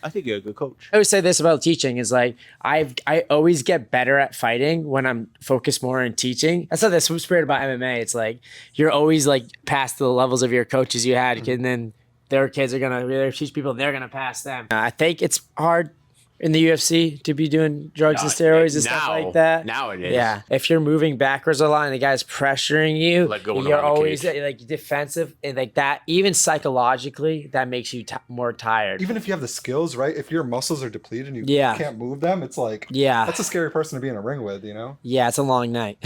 I think you're a good coach. I always say this about teaching is like I always get better at fighting when I'm focused more on teaching. That's not the spirit about MMA. It's like you're always like past the levels of your coaches you had, and then their kids are gonna teach people, they're gonna pass them. I think it's hard in the UFC to be doing drugs and steroids and stuff like that. Now it is. Yeah. If you're moving backwards a lot and the guy's pressuring you, Like going you're around the always cage. like defensive and like that. Even psychologically, that makes you more tired. Even if you have the skills, right? If your muscles are depleted and you Yeah. can't move them, it's like, Yeah. that's a scary person to be in a ring with, you know? Yeah, it's a long night.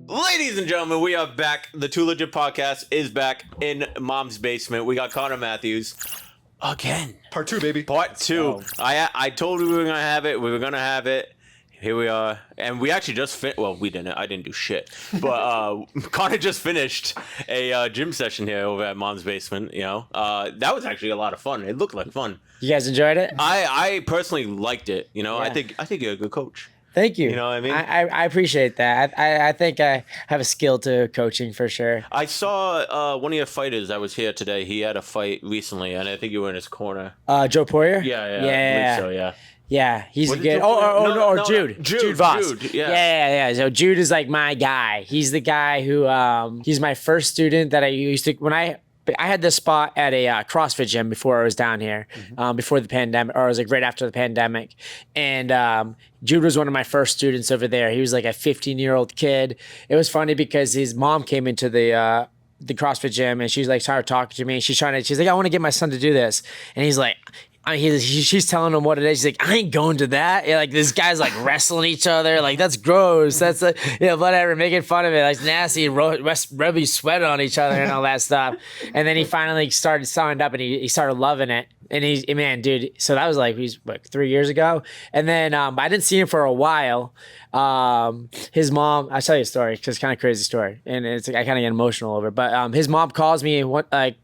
Ladies and gentlemen, we are back. The Too Legit Podcast is back in Mom's basement. We got Connor Matthews again. Part 2, baby. Part 2. Oh. I told you we were gonna have it. We were gonna have it. Here we are, and we actually just well, we didn't. I didn't do shit, but Connor just finished a gym session here over at Mom's basement. You know, that was actually a lot of fun. It looked like fun. You guys enjoyed it? I personally liked it. You know, Yeah. I think you're a good coach. Thank you. You know what I mean? I appreciate that. I think I have a skill to coaching for sure. I saw one of your fighters that was here today. He had a fight recently, and I think you were in his corner. Joe Poirier? Yeah. I Yeah. believe so, yeah. Yeah, he's What a did good. Joe Poirier- no, Jude. Jude Voss. Jude, yeah. Yeah. So Jude is like my guy. He's the guy who he's my first student that I used to when I had this spot at a CrossFit gym before I was down here, before the pandemic, or it was like right after the pandemic. And Jude was one of my first students over there. He was like a 15-year-old kid. It was funny because his mom came into the CrossFit gym and she's like started talking to me. She's like, I want to get my son to do this. And he's like, she's telling him what it is. She's like, I ain't going to that. Yeah, like this guy's like wrestling each other. Like that's gross. That's like, whatever, making fun of it. Like nasty, rubbing sweat on each other and all that stuff. And then he finally signed up and he started loving it. And man, dude. So that was like, he's like 3 years ago. And then I didn't see him for a while. His mom, I'll tell you a story because it's kind of crazy story. And it's I kind of get emotional over it. But his mom calls me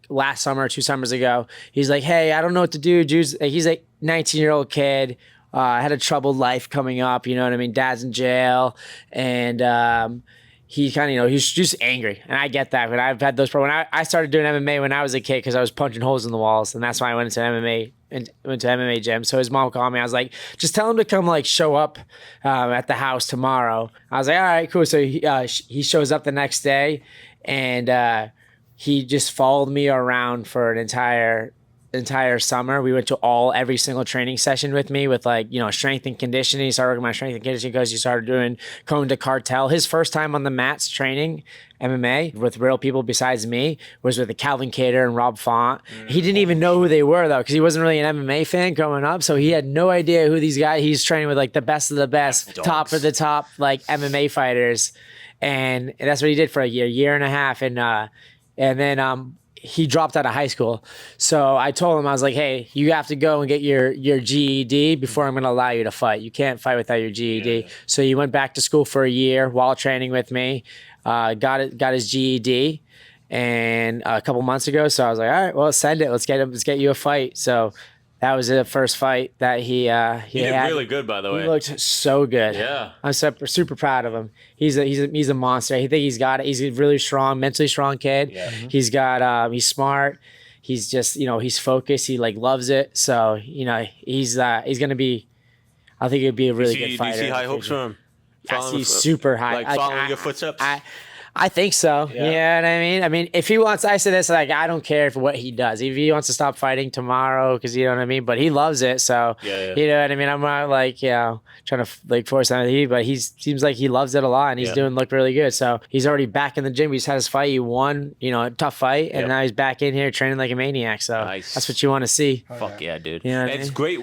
last summer, 2 summers ago. He's like, hey, I don't know what to do. He's like 19-year-old kid. Had a troubled life coming up. You know what I mean? Dad's in jail. And he kind of, he's just angry. And I get that. But I've had those problems. I started doing MMA when I was a kid because I was punching holes in the walls. And that's why I went into MMA. And went to MMA gym. So his mom called me. I was like, just tell him to come show up at the house tomorrow. I was like, all right, cool. So he shows up the next day and he just followed me around for an entire summer. We went to every single training session with me with strength and conditioning. He started working my strength and conditioning because he started going to cartel. His first time on the mats training MMA with real people besides me was with Calvin Cater and Rob Font. He didn't even know who they were though because he wasn't really an MMA fan growing up. So he had no idea who these guys, he's training with the best of the best, top of the top MMA fighters. And that's what he did for a year and a half. And then he dropped out of high school. So I told him, I was like, hey, you have to go and get your GED before I'm going to allow you to fight. You can't fight without your GED. Yeah. So he went back to school for a year while training with me, got his GED and a couple months ago. So I was like, all right, well, send it. Let's get you a fight. So that was the first fight that he did really good, by the way. He looked so good. Yeah, I'm super proud of him. He's a monster. I think he's got it. He's a really strong, mentally strong kid. Yeah. He's got he's smart. He's just he's focused. He loves it. So he's gonna be. I think he'd be a really good fighter. Do you see high hopes for him? I see super high. Following your footsteps. I think so. Yeah. You know what I mean? I mean, if he wants, I say this, I don't care what he does. If he wants to stop fighting tomorrow, because you know what I mean? But he loves it. So, you know what I mean? I'm not trying to force anything, but he seems like he loves it a lot and he's look really good. So he's already back in the gym. He just had his fight. He won, a tough fight. And now he's back in here training like a maniac. So that's what you want to see. Fuck yeah, dude. You know it's great,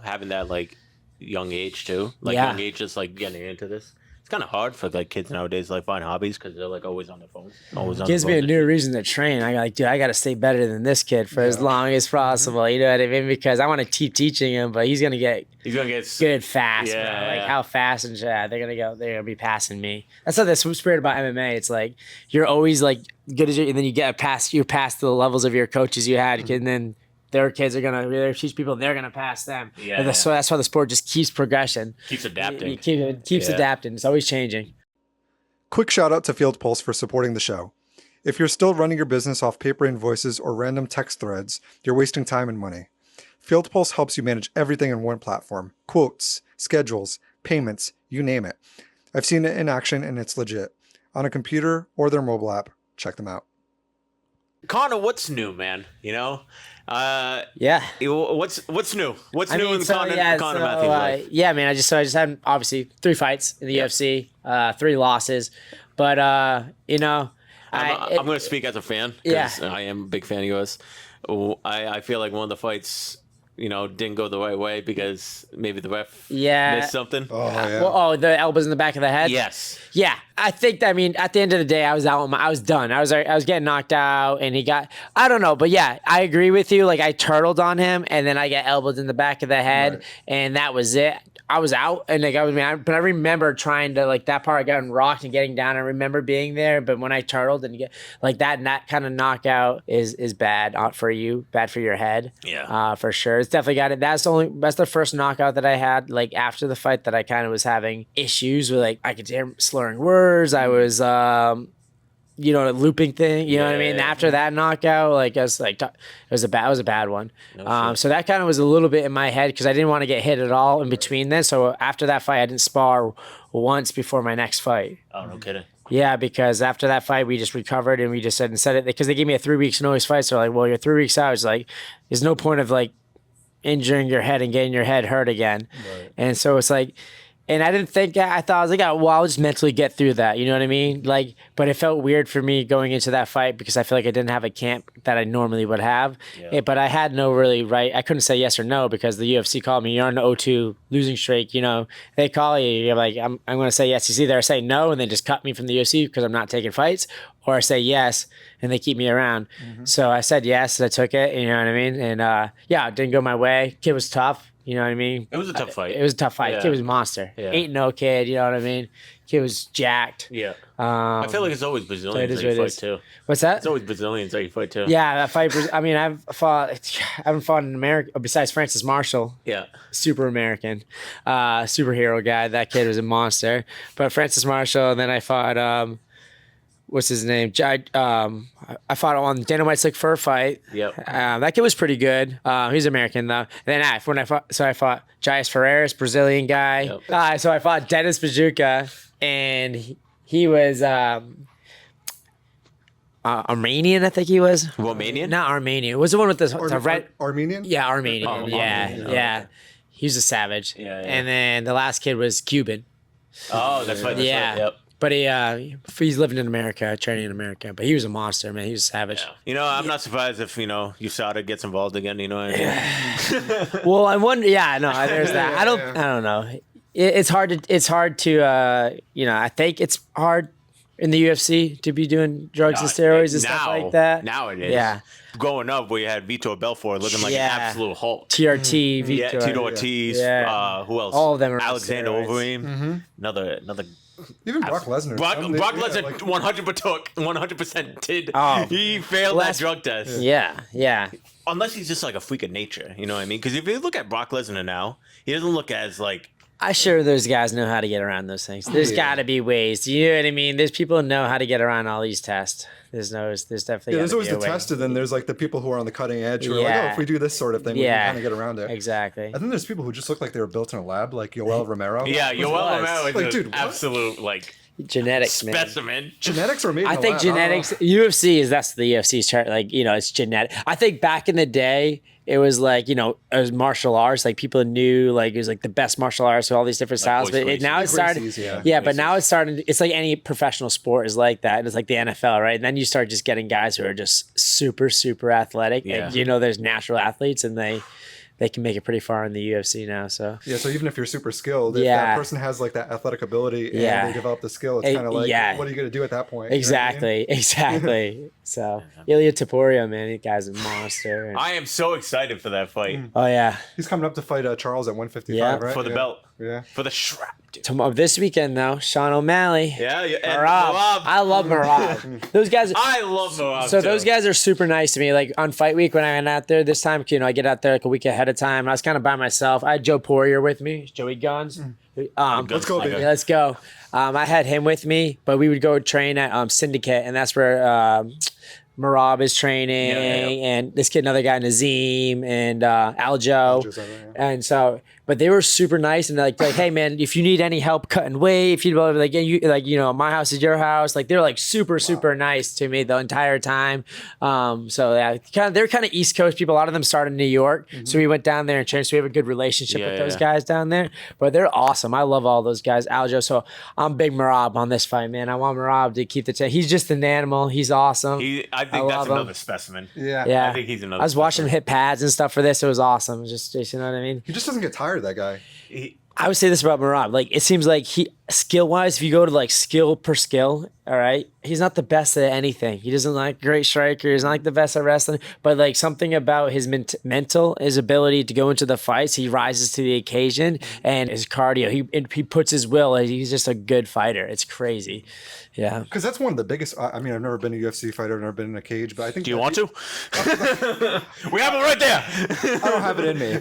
having that, young age too. Young age, just, getting into this. kind of hard for like kids nowadays to like find hobbies because they're like always on their phone. Always on Gives their me a phone. new reason to train. I got like, dude, I got to stay better than this kid for as long as possible. You know what I mean? Because I want to keep teaching him, but he's gonna get good fast. Yeah, bro. Like yeah. how fast and they're gonna be passing me. That's what the spirit about MMA. It's like you're always like good as you, and then you get past the levels of your coaches you had, and then their kids are gonna teach people, they're gonna pass them. Yeah. So that's why the sport just keeps progression. Keeps adapting. It keeps adapting. It's always changing. Quick shout out to Field Pulse for supporting the show. If you're still running your business off paper invoices or random text threads, you're wasting time and money. Field Pulse helps you manage everything in one platform. Quotes, schedules, payments, you name it. I've seen it in action and it's legit. On a computer or their mobile app, check them out. Connor, what's new, man? You know? Yeah. What's new? What's new in Connor Matthews' life? Yeah, man. I just had obviously 3 fights in the UFC, 3 losses, but you know, I'm going to speak as a fan because I am a big fan of yours. I feel like one of the fights, you know, didn't go the right way because maybe the ref missed something. Oh, yeah. Well, the elbows in the back of the head. Yes. Yeah, I think. I mean, at the end of the day, I was out. I was done. I was getting knocked out, and he got. I don't know, but yeah, I agree with you. Like I turtled on him, and then I got elbowed in the back of the head, and that was it. I was out, and like but I remember trying to like that part, getting rocked and getting down. I remember being there, but when I turtled and get like that kind of knockout is bad for you, bad for your head. Yeah, for sure. It's definitely got it. That's the first knockout that I had. Like after the fight, that I kind of was having issues with. Like I could hear slurring words. I was you know, a looping thing, you know what I mean? After that knockout, like I was like, it was a bad one. So that kind of was a little bit in my head because I didn't want to get hit at all in between then. So after that fight, I didn't spar once before my next fight. Oh, no kidding. Yeah, because after that fight, we just recovered and we just said, instead of, because they gave me a 3 weeks notice fight. So like, well, you're 3 weeks out. It's like, there's no point of like injuring your head and getting your head hurt again. Right. And so it's like, and I didn't think, I thought, I was like, oh, well, I'll just mentally get through that. You know what I mean? Like, but it felt weird for me going into that fight because I feel like I didn't have a camp that I normally would have. Yeah. But I had no really right. I couldn't say yes or no because the UFC called me. You're on the 0-2 losing streak. You know, they call you. You're like, I'm going to say yes. It's either I say no and then just cut me from the UFC because I'm not taking fights, or I say yes and they keep me around. Mm-hmm. So I said yes and I took it. You know what I mean? And yeah, it didn't go my way. Kid was tough. You know what I mean? It was a tough fight. It was a tough fight. Yeah. Kid was a monster. Yeah. Ain't no kid. You know what I mean? Kid was jacked. Yeah. I feel like it's always Brazilians that you fight too. What's that? It's always Brazilians that you fight too. Yeah, that fight. I mean, I haven't fought in America besides Francis Marshall. Yeah. Super American, superhero guy. That kid was a monster. But Francis Marshall, and then I fought. What's his name? I fought on Dana White's like fur fight. Yep. That kid was pretty good. He's American though. And then I fought Jais Ferreira, Brazilian guy. Yep. So I fought Dennis Bajuka, and he was Armenian, I think he was. Romanian? Not Armenian. It was the one with the red. Armenian? Yeah, Armenian. Oh, yeah, Armenian. Yeah. He was a savage. Yeah. And then the last kid was Cuban. Oh, that's right. Yeah. Yep. But he's living in America, training in America. But he was a monster, man. He was a savage. Yeah. You know, I'm not surprised if, you know, USADA gets involved again, you know what I mean? Well, I wonder, there's that. I don't know. It's hard to, you know, I think it's hard in the UFC to be doing drugs and steroids and stuff like that. Now it is. Yeah. Growing up, we had Vitor Belfort looking like an absolute Hulk. TRT, Vitor. Yeah, Tito Ortiz. Yeah. Who else? All of them are Alexander Overeem. Mm-hmm. Another. Even Brock Lesnar. Brock Lesnar 100% did. Oh, he failed that drug test. Yeah. Unless he's just like a freak of nature, you know what I mean? Because if you look at Brock Lesnar now, he doesn't look as like. I'm sure those guys know how to get around those things. There's got to be ways. Do you know what I mean? There's people who know how to get around all these tests. There's definitely. There's always the test, and then there's like the people who are on the cutting edge who are like, oh, if we do this sort of thing, we can kind of get around it. Exactly. I think there's people who just look like they were built in a lab, like Yoel Romero. Yeah, Yoel Romero is like, dude, absolute like. Genetics, specimen. Man. Genetics are made. I think genetics. UFC that's the UFC's chart. Like, you know, it's genetic. I think back in the day, it was like, you know, it was martial arts. Like people knew, like it was like the best martial arts with all these different styles. But now it's started. But now it's starting. It's like any professional sport is like that. It's like the NFL, right? And then you start just getting guys who are just super, super athletic. Yeah. And, you know, there's natural athletes, and they they can make it pretty far in the UFC now. So Yeah, so even if you're super skilled, if Yeah. that person has like that athletic ability and Yeah. they develop the skill, it's kind of like, yeah. what are you going to do at that point? You know what I mean? exactly, exactly. So Ilya Taporia, man, that guy's a monster. And- I am so excited for that fight oh yeah, He's coming up to fight Charles at 155, Yeah. right? for the Yeah. belt, Yeah. for the strap. Dude. tomorrow this weekend though, Sean O'Malley. Yeah, and Marab. Marab. I love Marab. Those guys. I love Marab. So too. those guys are super nice to me. Like on fight week when I went out there this time, I get out there like a week ahead of time. I was kind of by myself. I had Joe Poirier with me, Joey Guns. Let's go, baby. Yeah, let's go. I had him with me, but we would go train at Syndicate, and that's where Marab is training, and this kid, another guy, Nazim, and Aljo. Aljo's over there, yeah. And so, but they were super nice and like, hey man, if you need any help cutting weight, if you my house is your house. Like they're like super nice to me the entire time. So yeah, they're kind of East Coast people. A lot of them started in New York, so we went down there and trained. So we have a good relationship with those guys down there. But they're awesome. I love all those guys. Aljo. So I'm big Marab on this fight, man. I want Marab to keep the. He's just an animal. He's awesome. I think that's love him. another specimen. Yeah. Yeah, I think he's another I was watching him specimen. hit pads and stuff for this. It was awesome. Just you know what I mean. He just doesn't get tired, that guy. I would say this about Marab. Like, it seems like he, skill wise, if you go to like skill per skill, all right, he's not the best at anything. He doesn't like great striker. He's not like the best at wrestling. But like something about his mental, his ability to go into the fights, he rises to the occasion, and his cardio. He puts his will. He's just a good fighter. It's crazy. Yeah. Because that's one of the biggest. I mean, I've never been a UFC fighter, I've never been in a cage, but I think. Do you want to? We have it right there. I don't have it in me.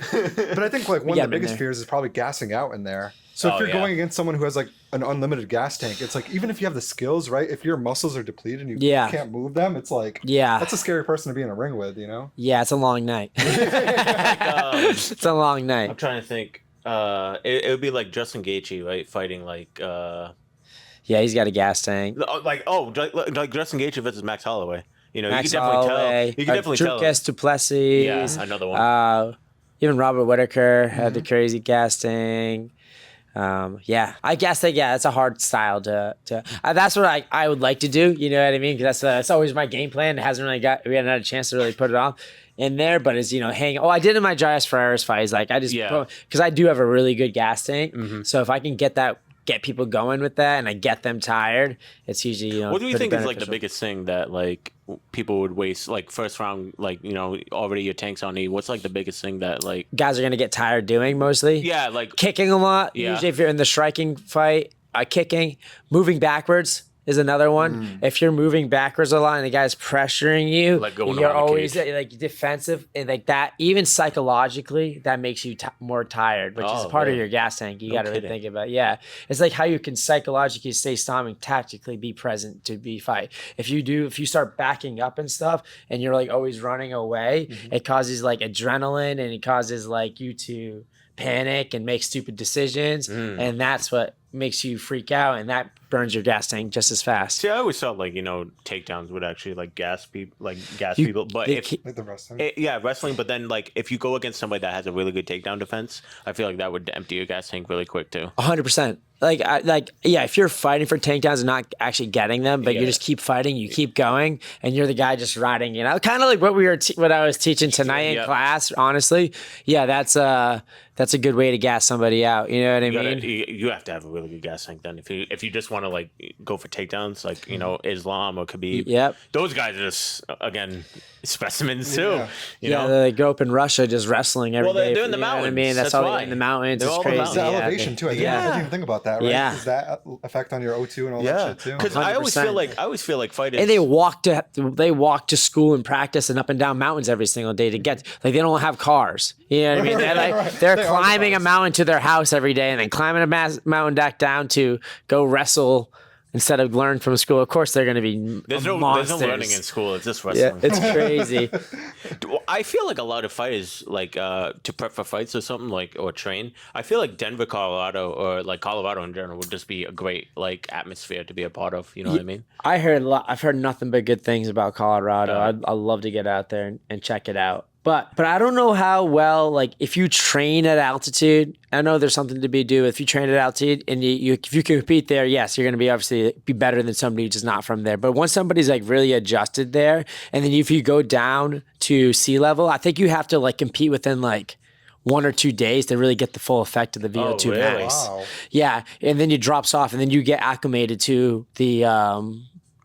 But I think like one got of the him in biggest there. fears is probably gassing out in there. So if Oh, you're yeah. going against someone who has like an unlimited gas tank, it's like even if you have the skills, right? If your muscles are depleted and you Yeah. can't move them, it's like Yeah. that's a scary person to be in a ring with, you know? Yeah, it's a long night. It's a long I'm night. trying to think. It would be like Justin Gaethje, right? Fighting like Yeah, he's got a gas tank. like Justin Gaethje versus Max Holloway. You know, Max you can definitely Holloway, tell. You can definitely tell. Dricus Duplessis. Yeah, another one. Even Robert Whitaker had the crazy gas tank. Yeah, I guess that, yeah, that's a hard style to that's what I would like to do. You know what I mean? Because that's always my game plan. It hasn't really we haven't had a chance to really put it on in there, but it's, hang. Oh, I did in my Jaius Ferreira's fight. Like I just, because I do have a really good gas tank. So if I can get people going with that and I get them tired, it's usually, What do you pretty think is like the beneficial. biggest thing that like people would waste, like first round, like, already your tank's on E? What's like the biggest thing that like Guys are gonna get tired doing mostly? yeah, like Kicking a lot. Yeah. Usually if you're in the striking fight, kicking, moving backwards is another one. If you're moving backwards a lot and the guy's pressuring you, Like going you're around the always cage. like defensive, and like that, even psychologically, that makes you more tired, which is Oh, part of really? your gas tank. You got to really kidding. think about. Yeah, it's like how you can psychologically stay strong and tactically be present to be fight. If you start backing up and stuff, and you're like always running away, it causes like adrenaline, and it causes like you to panic and make stupid decisions, and that's what makes you freak out, and that burns your gas tank just as fast. See, I always thought like takedowns would actually like gas people, but they if keep- Like the wrestling. yeah, wrestling, but then like if you go against somebody that has a really good takedown defense, I feel like that would empty your gas tank really quick too. 100%. Yeah, if you're fighting for takedowns and not actually getting them, but you Yeah. just keep fighting, you keep going, and you're the guy just riding, kind of like what I was teaching tonight in Yeah. class. Honestly, yeah, that's a good way to gas somebody out. You know what I mean? You have to have a really good gas tank then if you just want to like go for takedowns, like Islam or Khabib. Yep. Those guys are just again specimens too. Yeah. You know. They grow up in Russia just wrestling every day. they're in the you know what I mountains. mean, that's That's all why. in the mountains. They're It's all in the crazy. It's the mountains. Yeah, elevation too. I didn't even think about that, right? Yeah. Does that affect on your O2 and all that Yeah, shit too? because I always 100%. feel like fighters. And they walk to school and practice and up and down mountains every single day to get, like, they don't have cars. You know what I mean? They're like, Right. they're They are climbing a cars. mountain to their house every day and then climbing a mountain back down to go wrestle instead of learn from school. Of course, they're going to be there's no monsters. learning in school. It's just Yeah, wrestling. it's crazy. I feel like a lot of fighters, like to prep for fights or something, like or train. I feel like Denver, Colorado, or like Colorado in general would just be a great like atmosphere to be a part of. You know what I mean? I've heard nothing but good things about Colorado. I'd love to get out there and check it out. But I don't know how well, like, if you train at altitude, I know there's something to be do. If you train at altitude and if you compete there, yes, you're going to be obviously be better than somebody who's just not from there. But once somebody's like really adjusted there, and then if you go down to sea level, I think you have to like compete within like 1 or 2 days to really get the full effect of the VO2 really? max. Wow. Yeah, and then it drops off, and then you get acclimated to the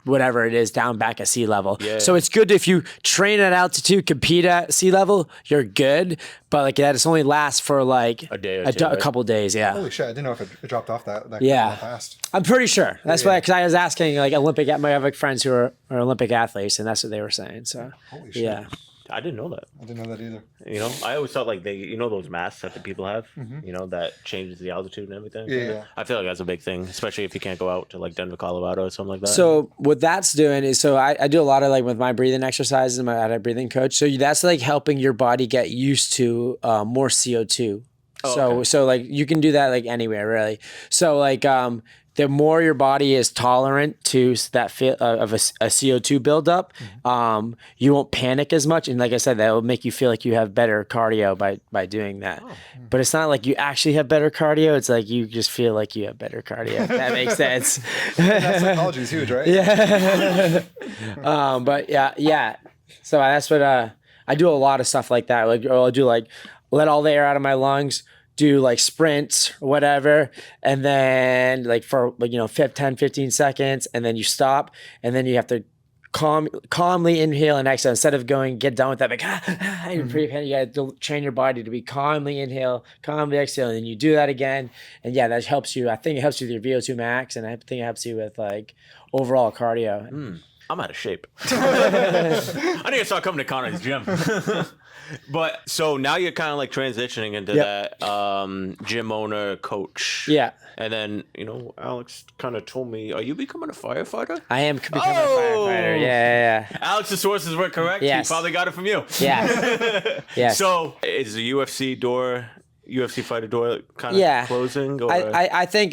whatever it is down back at sea level. Yeah. So it's good if you train at altitude, compete at sea level, you're good. But like that, it's only lasts for like A day or two, a right? couple days. Yeah. Holy shit! I didn't know if it dropped off that Yeah. fast. I'm pretty sure. That's Yeah. why, because I was asking like I have like friends who are Olympic athletes, and that's what they were saying. So Holy shit! yeah. I didn't know that. I didn't know that either. You know, I always thought like those masks that the people have, you know, that changes the altitude and everything. Yeah. I feel like that's a big thing, especially if you can't go out to like Denver, Colorado or something like that. So what that's doing is, so I do a lot of like with my breathing exercises, and I breathing coach. So that's like helping your body get used to more CO2. So like you can do that like anywhere really. So like the more your body is tolerant to that of a CO2 buildup, you won't panic as much. And like I said, that will make you feel like you have better cardio by doing that. But it's not like you actually have better cardio. It's like you just feel like you have better cardio. If that makes sense. That psychology is huge, right? Yeah. But yeah. So that's what I do a lot of stuff like that. Like I'll do like let all the air out of my lungs, do like sprints or whatever, and then like for like 10 15 seconds, and then you stop, and then you have to calmly inhale and exhale instead of get done with that like you got to train your body to be calmly inhale, calmly exhale, and then you do that again. And yeah, that helps you. I think it helps you with your VO2 max, and I think it helps you with like overall cardio. I'm out of shape. I need to start coming to Connor's gym. But so now you're kind of like transitioning into that gym owner coach. Yeah. And then, Alex kind of told me, are you becoming a firefighter? I am becoming a firefighter. Yeah. Alex's sources were correct. Yes. He probably got it from you. Yeah. Yes. So is the UFC fighter door kind of closing? Or? I think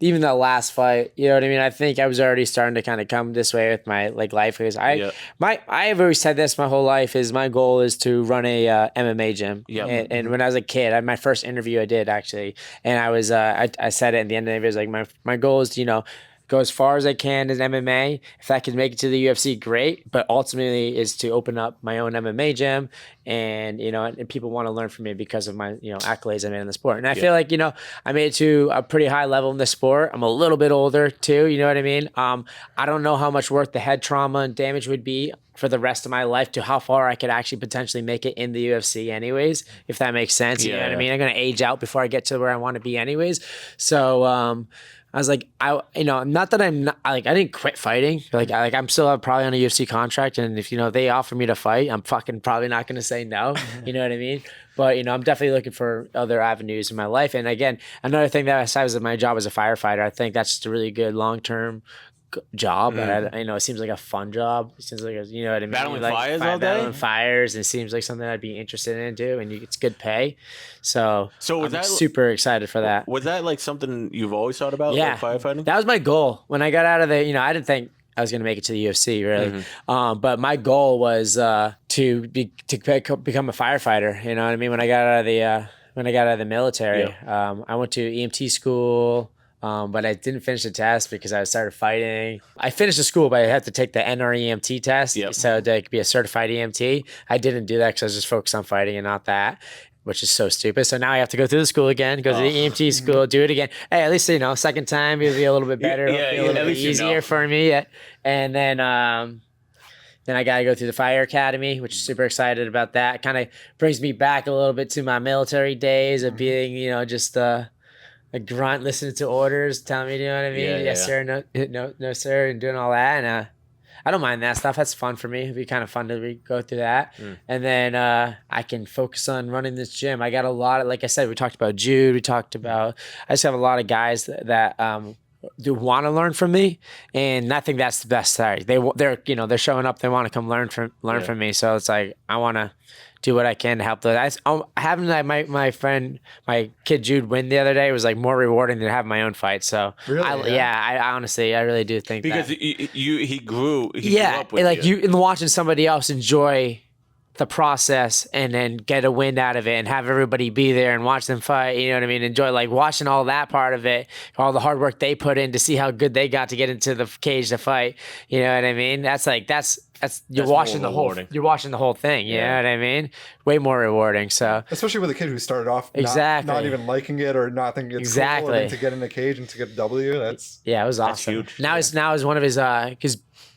even the last fight, you know what I mean? I think I was already starting to kind of come this way with my like life, because I have always said this my whole life is my goal is to run a MMA gym. Yep. And when I was a kid, my first interview I did actually, and I was I said it at the end of it, was like my goal is to go as far as I can in MMA. If I can make it to the UFC, great. But ultimately is to open up my own MMA gym, and and people want to learn from me because of my accolades I made in the sport. And I feel like I made it to a pretty high level in the sport. I'm a little bit older too. You know what I mean? I don't know how much worth the head trauma and damage would be for the rest of my life to how far I could actually potentially make it in the UFC anyways, if that makes sense. You know what I mean? I'm going to age out before I get to where I want to be anyways. So, I was like, not that I'm not, like, I didn't quit fighting. I'm still probably on a UFC contract. And if, they offer me to fight, I'm fucking probably not going to say no. You know what I mean? But, I'm definitely looking for other avenues in my life. And again, another thing that besides my job as a firefighter, I think that's just a really good long-term job. And it seems like a fun job. It seems like what I mean? Battling fires all day? Battling fires. It seems like something I'd be interested in too. And it's good pay. So was I'm that super excited for that. Was that like something you've always thought about? Yeah. Like firefighting? That was my goal. When I got out of the, I didn't think I was going to make it to the UFC really. But my goal was to become a firefighter. You know what I mean? When I got out of the military, I went to EMT school. But I didn't finish the test because I started fighting. I finished the school, but I had to take the NREMT test. Yep. So to be a certified EMT. I didn't do that because I was just focused on fighting and not that, which is so stupid. So now I have to go through the school again, go to the EMT school, do it again. Hey, at least, second time, it'll be a little bit better. It'll be a little bit easier for me. And then I got to go through the fire academy, which is super excited about that. Kind of brings me back a little bit to my military days of being, just a grunt, listening to orders, telling me, you know what I mean? Yes, sir. No, sir. And doing all that. And I don't mind that stuff. That's fun for me. It'd be kind of fun to go through that. And then I can focus on running this gym. I got a lot of, like I said, we talked about Jude. I just have a lot of guys that do want to learn from me. And I think that's the best side. They're showing up. They want to come learn from me. So it's like, I want to do what I can to help those. Having my friend, my kid Jude win the other day was like more rewarding than having my own fight. So really, I honestly, I really do think because that. he grew up with like you. and watching somebody else enjoy the process and then get a win out of it and have everybody be there and watch them fight. You know what I mean? Enjoy like watching all that part of it, all the hard work they put in to see how good they got to get into the cage to fight. You know what I mean? That's you're watching the whole thing. You know what I mean? Way more rewarding. So especially with a kid who started off not even liking it or not thinking it's cool, and then to get in the cage and to get a W, it was awesome. Huge. Now is one of his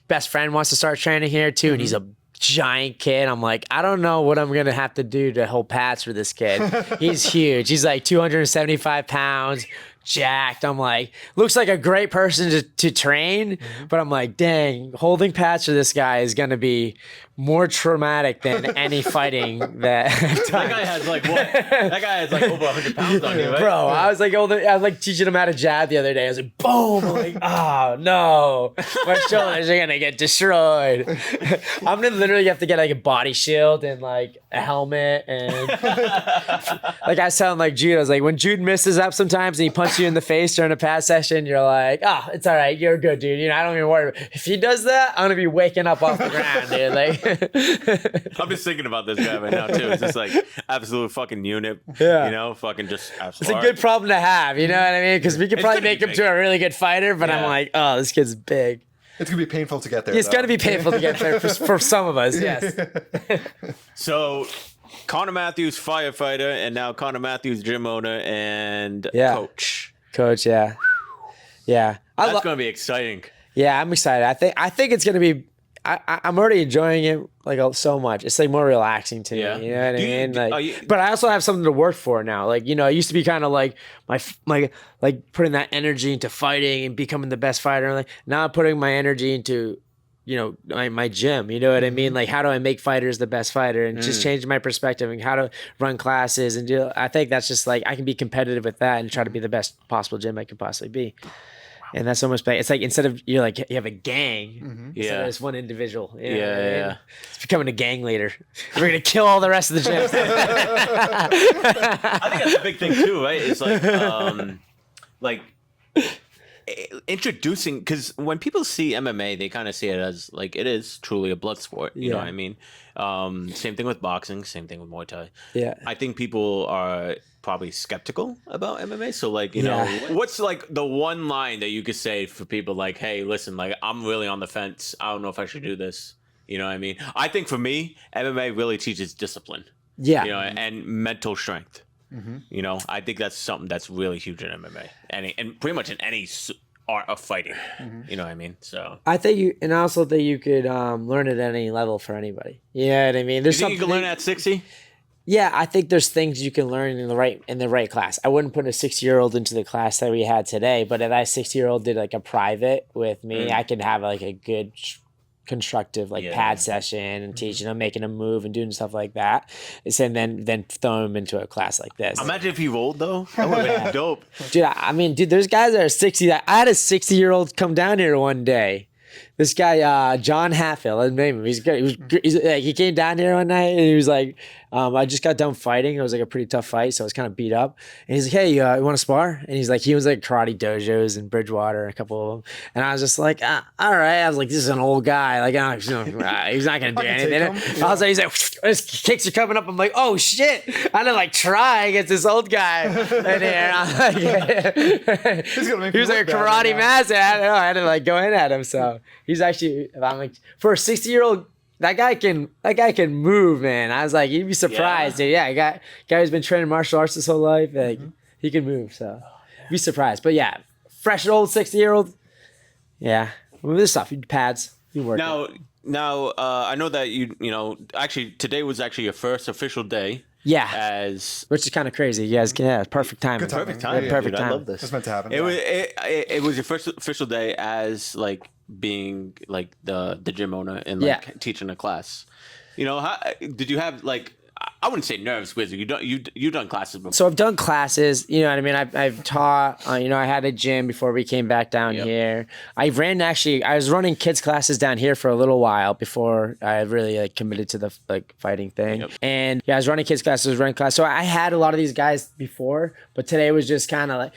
best friend wants to start training here too, and he's a giant kid. I'm like, I don't know what I'm gonna have to do to hold pads for this kid. He's huge. He's like 275 pounds, jacked. I'm like, looks like a great person to train, but I'm like, dang, holding pads for this guy is gonna be more traumatic than any fighting that that guy has like what? That guy has like over 100 pounds on you, right? Bro, I was like teaching him how to jab the other day. I was like, boom! I'm like, oh no, my shoulders are gonna get destroyed. I'm gonna literally have to get like a body shield and like a helmet and like I sound like Jude. I was like, when Jude messes up sometimes and he punches you in the face during a pad session, you're like, oh, it's all right, you're good, dude. You know, I don't even worry. If he does that, I'm gonna be waking up off the ground, dude. Like. I'm just thinking about this guy right now too. It's just like absolute fucking unit. Yeah. You know, fucking just absolute. It's a good problem to have, you know what I mean? Because we could probably make him to a really good fighter, but I'm like, oh, this kid's big. It's gonna be painful to get there. It's gonna be painful to get there for some of us, yes. So Connor Matthews, firefighter, and now Connor Matthews, gym owner and coach. Coach, yeah. That's gonna be exciting. Yeah, I'm excited. I think it's gonna be. I'm already enjoying it like so much. It's like more relaxing to me. You know what I mean? Like, but I also have something to work for now. Like, you know, it used to be kind of like like putting that energy into fighting and becoming the best fighter. Like now I'm putting my energy into, you know, my gym. You know what I mean? Like, how do I make fighters the best fighter and just changing my perspective and how to run classes and do. I think that's just like I can be competitive with that and try to be the best possible gym I can possibly be. And that's almost like, it's like instead of you have a gang, instead of just one individual. You know what I mean? It's becoming a gang leader. We're gonna kill all the rest of the gyms. I think that's a big thing too, right? It's like introducing, because when people see MMA, they kind of see it as like it is truly a blood sport. You know what I mean? Same thing with boxing. Same thing with Muay Thai. Yeah, I think people are probably skeptical about MMA. So like, you know, what's like the one line that you could say for people like, hey, listen, like I'm really on the fence. I don't know if I should do this. You know what I mean? I think for me, MMA really teaches discipline. Yeah. You know, and mental strength. You know, I think that's something that's really huge in MMA and pretty much in any art of fighting. You know what I mean? So I think I also think you could learn it at any level for anybody. You know what I mean? There's something you can learn at 60. Yeah, I think there's things you can learn in the right class. I wouldn't put a 60-year-old into the class that we had today, but if that 60-year-old did like a private with me, I could have like a good constructive pad session and teaching them, making them move and doing stuff like that. And then throw them into a class like this. Imagine if he rolled though. That would have been dope. Dude, I mean, there's guys that are 60. I had a 60-year-old come down here one day. This guy, John Hatfield, his name. He's good. He came down here one night and he was like, I just got done fighting. It was like a pretty tough fight, so I was kind of beat up. And he's like, hey, you want to spar? And he was like karate dojos in Bridgewater, a couple of them. And I was just like, all right. I was like, this is an old guy. Like, he's not going to do anything. I was like, he's like, his kicks are coming up. I'm like, oh shit. I had to like try against this old guy in here. He was like a karate master. I had to like go in at him. So he's actually, I'm like, for a 60-year-old, that guy can move, man. I was like, you'd be surprised, dude. Yeah, guy who's been training martial arts his whole life, like he can move. So be surprised. But yeah, fresh old 60-year-old. Yeah, well, this stuff, pads, you work. Now, I know that you know. Actually, today was actually your first official day. Yeah, which is kind of crazy. You guys, perfect timing. Perfect timing. Perfect time. I love this. It's meant to happen. It was your first official day as like being like the gym owner and like teaching a class. You know, how did you have like? I wouldn't say nerves with you. You've done classes before. So I've done classes. You know what I mean. I've taught. You know, I had a gym before we came back down here. I was running kids classes down here for a little while before I really like committed to the like fighting thing. And I was running kids classes, running class. So I had a lot of these guys before, but today was just kind of like.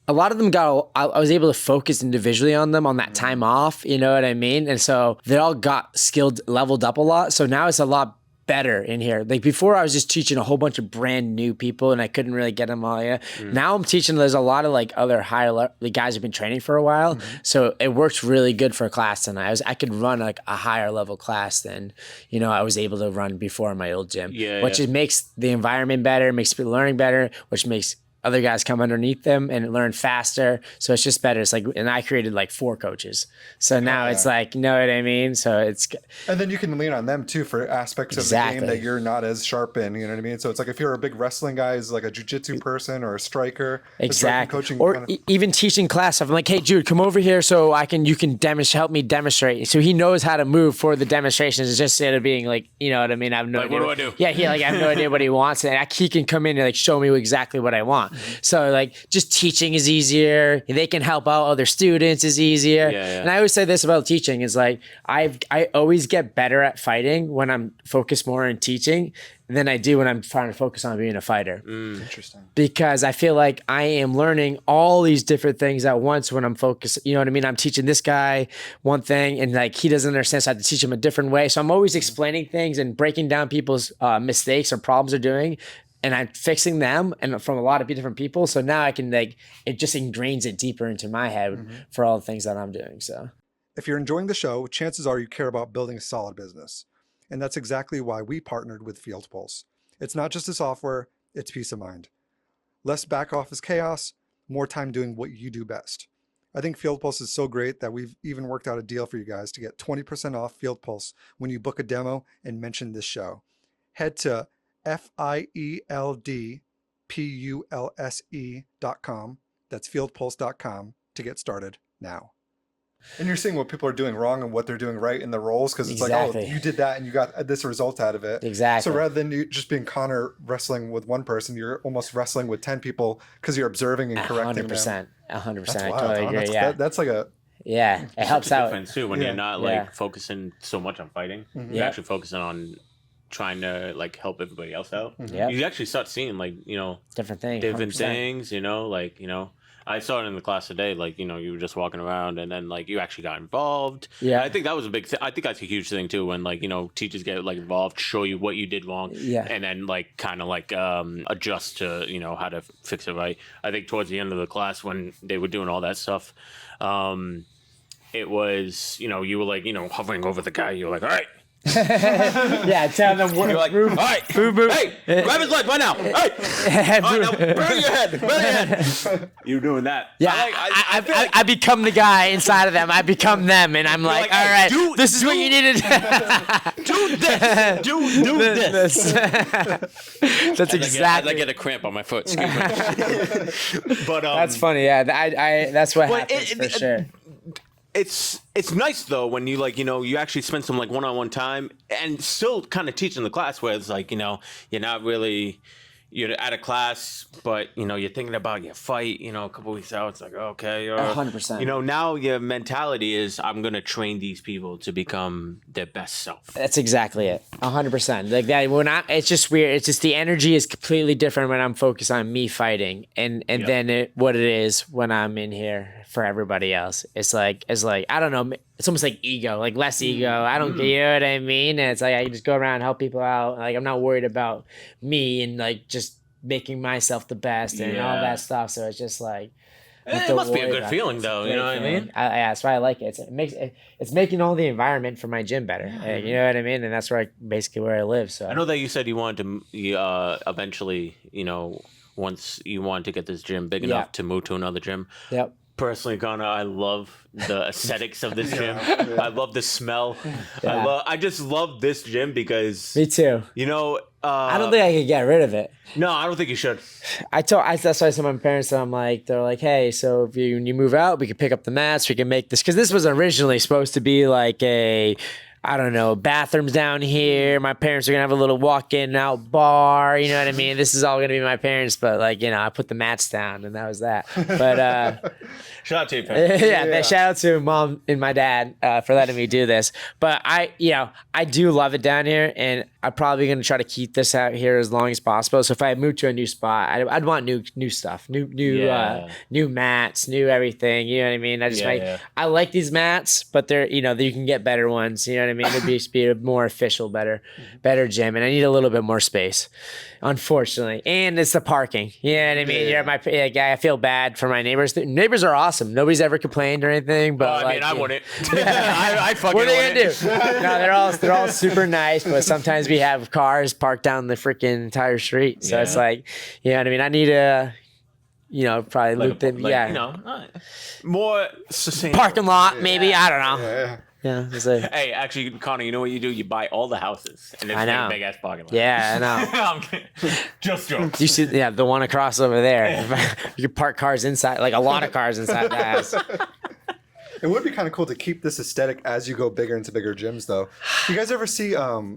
A lot of them I was able to focus individually on them on that time off, you know what I mean? And so they all got leveled up a lot. So now it's a lot better in here. Like before I was just teaching a whole bunch of brand new people and I couldn't really get them all in. Now I'm teaching, there's a lot of like other higher level guys who've been training for a while. So it works really good for a class tonight. I could run like a higher level class than, you know, I was able to run before in my old gym. Which it makes the environment better, makes people learning better, which makes other guys come underneath them and learn faster. So it's just better. It's like, and I created like 4 coaches. So now it's like, you know what I mean? So it's. And then you can lean on them too for aspects of the game that you're not as sharp in, you know what I mean? So it's like if you're a big wrestling guy, is like a jiu-jitsu person or a striker. Exactly. Coaching or even teaching class stuff. I'm like, hey, Jude, come over here so you can help me demonstrate. So he knows how to move for the demonstrations. It's just instead of being like, you know what I mean? I have no idea. What do I do? Yeah, I have no idea what he wants. And he can come in and like show me exactly what I want. So like just teaching is easier. They can help out other students is easier. And I always say this about teaching is like, I always get better at fighting when I'm focused more on teaching than I do when I'm trying to focus on being a fighter. Interesting. Because I feel like I am learning all these different things at once when I'm focused. You know what I mean? I'm teaching this guy one thing and like he doesn't understand, so I have to teach him a different way. So I'm always explaining things and breaking down people's mistakes or problems they're doing. And I'm fixing them and from a lot of different people. So now I can like, it just ingrains it deeper into my head for all the things that I'm doing. So if you're enjoying the show, chances are you care about building a solid business. And that's exactly why we partnered with Field Pulse. It's not just a software, it's peace of mind. Less back office chaos, more time doing what you do best. I think Field Pulse is so great that we've even worked out a deal for you guys to get 20% off Field Pulse when you book a demo and mention this show. Head to fieldpulse.com. That's fieldpulse.com to get started now. And you're seeing what people are doing wrong and what they're doing right in the roles because it's like, oh, you did that and you got this result out of it. Exactly. So rather than you just being Connor wrestling with one person, you're almost wrestling with 10 people because you're observing and correcting 100%. them. 100%. That's I wild, totally agree. that's like a... Yeah, it helps out. Too, when you're not like focusing so much on fighting. You're actually focusing on trying to like help everybody else out. You actually start seeing like, you know, different things, you know, like, you know, I saw it in the class today, like, you know, you were just walking around and then like you actually got involved. I think that was a big thing. I think that's a huge thing too, when like, you know, teachers get like involved, show you what you did wrong, and then like kind of like adjust to, you know, how to fix it right. I think towards the end of the class when they were doing all that stuff, it was, you know, you were like, you know, hovering over the guy, you were like, all right. Tell them what. You're like, all right, hey, grab his leg right now. Hey, all right, now bury your head. You doing that? I become the guy inside of them. I become them, and I'm like, all right, this is what you needed. Do this. Do this. That's exactly. I get a cramp on my foot. Excuse me. But that's funny. Yeah, I that's what happens for sure. It's nice though when you like, you know, you actually spend some like one-on-one time and still kind of teaching the class where it's like, you know, you're at a class, but you know, you're thinking about your fight, you know, a couple weeks out, it's like, okay, 100%. You know, now your mentality is I'm going to train these people to become their best self. That's exactly it. 100%. Like that, it's just weird. It's just the energy is completely different when I'm focused on me fighting and then what it is when I'm in here for everybody else. It's like, I don't know. It's almost like ego, like less ego. I don't, you know what I mean? And it's like, I can just go around and help people out. Like, I'm not worried about me and like just making myself the best and all that stuff. So it's just like, it must be a good feeling though. You know what I mean? That's why I like it. It's making all the environment for my gym better. You know what I mean? And that's basically where I live. So I know that you said you wanted to eventually, you know, once you wanted to get this gym big enough to move to another gym. Yep. Personally, Connor, I love the aesthetics of this gym. I love the smell. I just love this gym because me too. You know, I don't think I could get rid of it. No, I don't think you should. That's why I told my parents that they're like, hey, so if when you move out, we can pick up the mats, we can make this, because this was originally supposed to be like I don't know, bathrooms down here. My parents are going to have a little walk-in out bar. You know what I mean? This is all going to be my parents. But, like, you know, I put the mats down, and that was that. But shout out to your parents. Shout out to Mom and my dad for letting me do this. But I do love it down here. And I'm probably gonna try to keep this out here as long as possible. So if I move to a new spot, I'd want new stuff, new mats, new everything. You know what I mean? I like these mats, but they're you can get better ones. You know what I mean? It'd be a more official, better gym, and I need a little bit more space, unfortunately. And it's the parking. You know what I mean? I feel bad for my neighbors. The neighbors are awesome. Nobody's ever complained or anything. But I wouldn't. I fucking. What are they gonna do? No, they're all super nice, but sometimes we have cars parked down the freaking entire street. So it's like, you know what I mean? I need to, probably loop them. More sustainable. Parking lot, maybe. I don't know. Yeah. Hey, actually, Connor, you know what you do? You buy all the houses, and then make a big ass parking lot. Yeah, I know. I'm kidding. Just jokes. You see, the one across over there. You could park cars inside, like a lot of cars inside the house. It would be kind of cool to keep this aesthetic as you go bigger into bigger gyms, though. You guys ever see,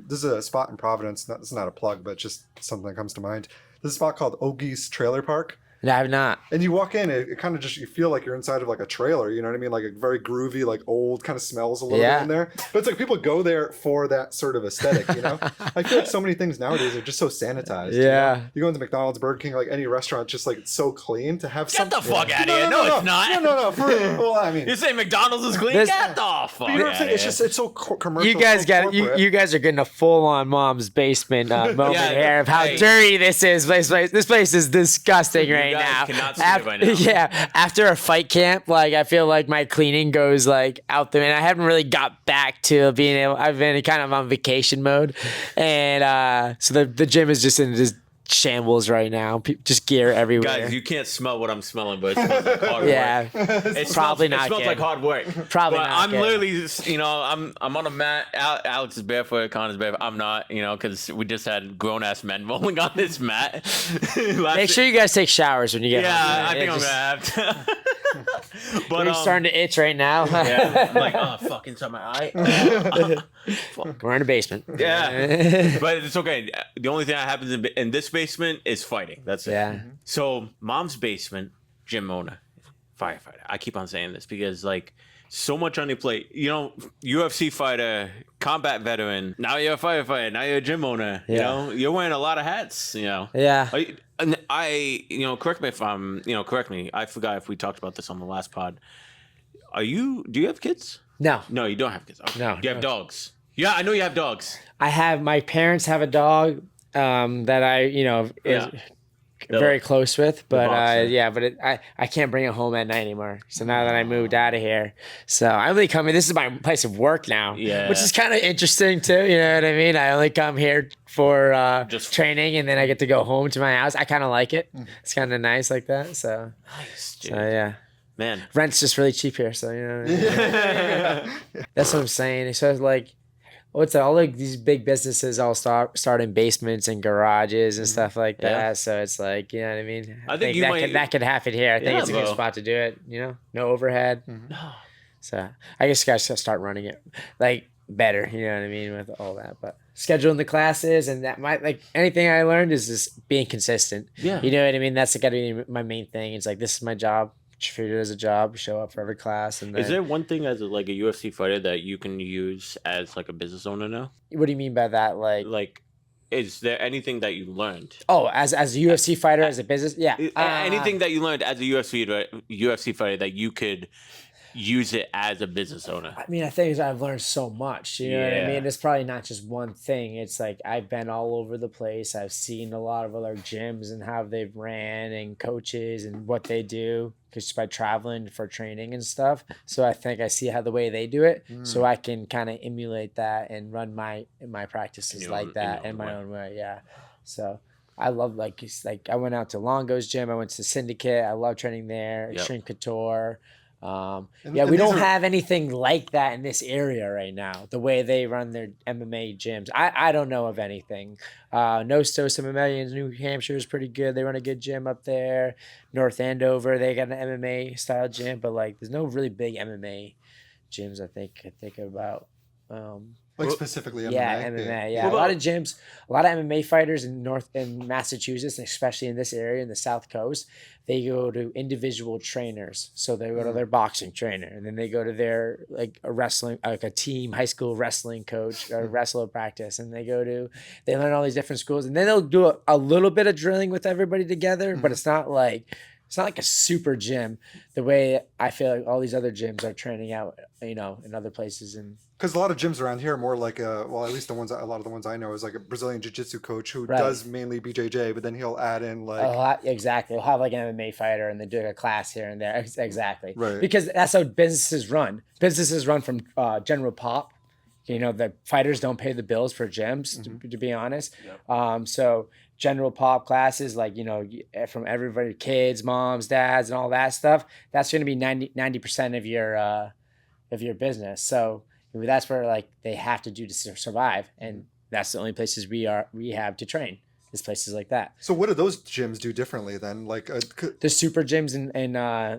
this is a spot in Providence, it's not a plug, but just something that comes to mind. There's a spot called Ogie's Trailer Park. No, I've not. And you walk in, it kind of just, you feel like you're inside of like a trailer, you know what I mean? Like a very groovy, like old, kind of smells a little bit in there. But it's like people go there for that sort of aesthetic, you know? I feel like so many things nowadays are just so sanitized. Yeah. You know? You go into McDonald's, Burger King, like any restaurant, just like it's so clean to have Get the fuck out of here. No, it's not. No. Well, I mean. You say McDonald's is clean? Get the fuck out of here. It's just, it's so commercial. You guys you guys are getting a full-on mom's basement moment here of how dirty this is. This place is disgusting right now. Cannot see it by now. Yeah, after a fight camp, like I feel like my cleaning goes like out there, and I haven't really got back to being able. I've been kind of on vacation mode, and so the gym is just in this shambles right now. Just gear everywhere. Guys, you can't smell what I'm smelling, but it smells like hard work. Yeah, It probably not. It smells good. like hard work. Probably but not. I'm good. literally, I'm on a mat. Alex is barefoot. Connor's barefoot. I'm not, because we just had grown ass men rolling on this mat. Make sure you guys take showers when you get home. Yeah, I think I'm gonna have to. But you're starting to itch right now. yeah, I'm like, oh, fuck, inside my eye. Fuck. We're in a basement. Yeah, but it's okay. The only thing that happens in this basement is fighting. That's it. Yeah. So, mom's basement, gym owner, firefighter. I keep on saying this because, like, so much on your plate. UFC fighter, combat veteran. Now you're a firefighter. Now you're a gym owner. Yeah. You're wearing a lot of hats. Yeah. And correct me if I'm, correct me. I forgot if we talked about this on the last pod. Do you have kids? No. No, you don't have kids. Okay. No. You have dogs. Yeah, I know you have dogs. My parents have a dog that I, is very close with, but I can't bring it home at night anymore. So now that I moved out of here, so I only come here. This is my place of work now, which is kind of interesting too. You know what I mean? I only come here for just training, and then I get to go home to my house. I kind of like it. It's kind of nice like that. So nice, dude. So yeah. Man, rent's just really cheap here, so that's what I'm saying. So it's like, what's all like these big businesses all start in basements and garages and stuff like that. Yeah. So it's like, you know what I mean? I think that could happen here. I think it's a good spot to do it. No overhead. No. So I guess you guys gotta start running it like better. You know what I mean with all that, but scheduling the classes and that anything I learned is just being consistent. Yeah. You know what I mean? That's gotta be my main thing. It's like, this is my job. Treat it as a job, show up for every class. And then, is there one thing as a UFC fighter that you can use as like a business owner now? What do you mean by that? Like, is there anything that you learned? Oh, as a UFC fighter, as a business? Yeah. Anything that you learned as a UFC fighter that you could use it as a business owner? I mean, I think I've learned so much. You know what I mean? It's probably not just one thing. It's like I've been all over the place. I've seen a lot of other gyms and how they've ran and coaches and what they do just by traveling for training and stuff. So I think I see how the way they do it. So I can kind of emulate that and run my practices like that in my own way. Yeah. So I love I went out to Longo's gym. I went to Syndicate. I love training there. Shrink Couture. We don't have anything like that in this area right now, the way they run their MMA gyms. I don't know of anything. Nostos MMA in New Hampshire is pretty good. They run a good gym up there. North Andover, they got an MMA style gym, but there's no really big MMA gyms I think about. Like specifically MMA. Yeah, MMA. Yeah, Well, a lot of gyms, a lot of MMA fighters in Massachusetts, and especially in this area in the South Coast, they go to individual trainers. So they go to their boxing trainer, and then they go to their like a wrestling, like a team high school wrestling coach or wrestler practice, and they learn all these different schools, and then they'll do a little bit of drilling with everybody together, but it's not like a super gym the way I feel like all these other gyms are training out, in other places. And because a lot of gyms around here are more like at least a lot of the ones I know is like a Brazilian jiu-jitsu coach who does mainly BJJ, but then he'll add in like exactly. He'll have like an MMA fighter and they do a class here and there. Exactly. Right. Because that's how businesses run. Businesses run from general pop. The fighters don't pay the bills for gyms, to be honest. Yep. So general pop classes, like, from everybody, kids, moms, dads, and all that stuff, that's going to be 90% of your business. So that's where like they have to do to survive. And that's the only places we have to train, is places like that. So what do those gyms do differently then? Like the super gyms in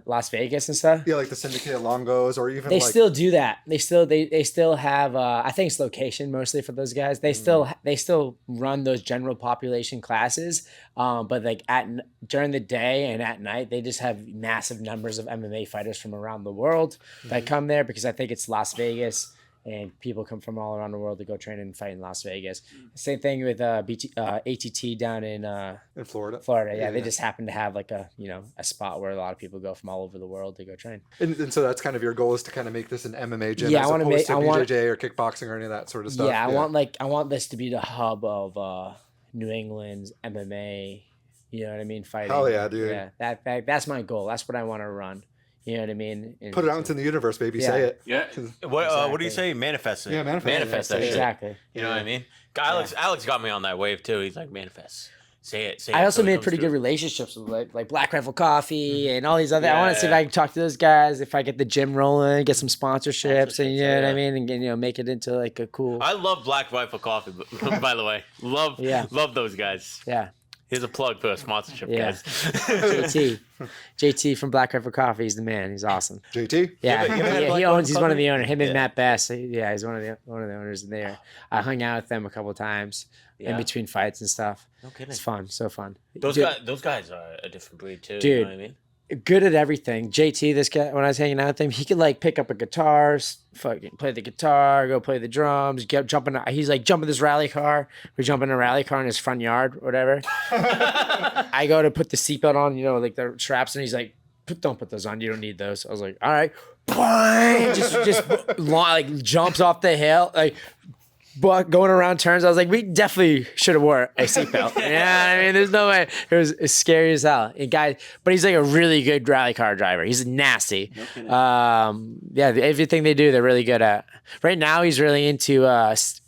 Las Vegas and stuff. Yeah, like the syndicated Longos, or even they still do that. They still have. I think it's location mostly for those guys. They still run those general population classes. But like during the day and at night, they just have massive numbers of MMA fighters from around the world that come there, because I think it's Las Vegas. And people come from all around the world to go train and fight in Las Vegas. Same thing with ATT down in Florida. Yeah, they just happen to have like a spot where a lot of people go from all over the world to go train. And so that's kind of your goal, is to kind of make this an MMA gym, as opposed to BJJ or kickboxing or any of that sort of stuff. Yeah, I want this to be the hub of New England's MMA. You know what I mean? Fighting. Hell yeah, dude. Yeah, that's my goal. That's what I want to run. You know what I mean? And put it out into the universe, baby. Say it. Yeah. What do you say? Manifest it. Yeah, manifest that shit. Exactly. You know what I mean? Alex got me on that wave too. He's like, manifest. Say it. I also made pretty good relationships with like Black Rifle Coffee and all these other. I want to see if I can talk to those guys. If I get the gym rolling, get some sponsorships, and what I mean, and make it into like a cool. I love Black Rifle Coffee, by the way. Love those guys. Yeah. Here's a plug for a sponsorship, guys. JT from Black River Coffee. He's the man. He's awesome. JT? Yeah, he owns. He's one of the owners. Him and Matt Bass. Yeah, he's one of the owners in there. I hung out with them a couple of times in between fights and stuff. No kidding. It's fun. So fun. Those guys are a different breed too. Dude, you know what I mean? Good at everything. JT, this guy, when I was hanging out with him, he could like pick up a guitar, fucking play the guitar, go play the drums, he's like jumping this rally car. We're jumping a rally car in his front yard or whatever. I go to put the seatbelt on, like the straps, and he's like, don't put those on. You don't need those. I was like, all right. just like jumps off the hill, like going around turns. I was like, we definitely should have wore a seatbelt. I mean, there's no way. It was scary as hell. But he's like a really good rally car driver. He's nasty. Everything they do, they're really good at. Right now, he's really into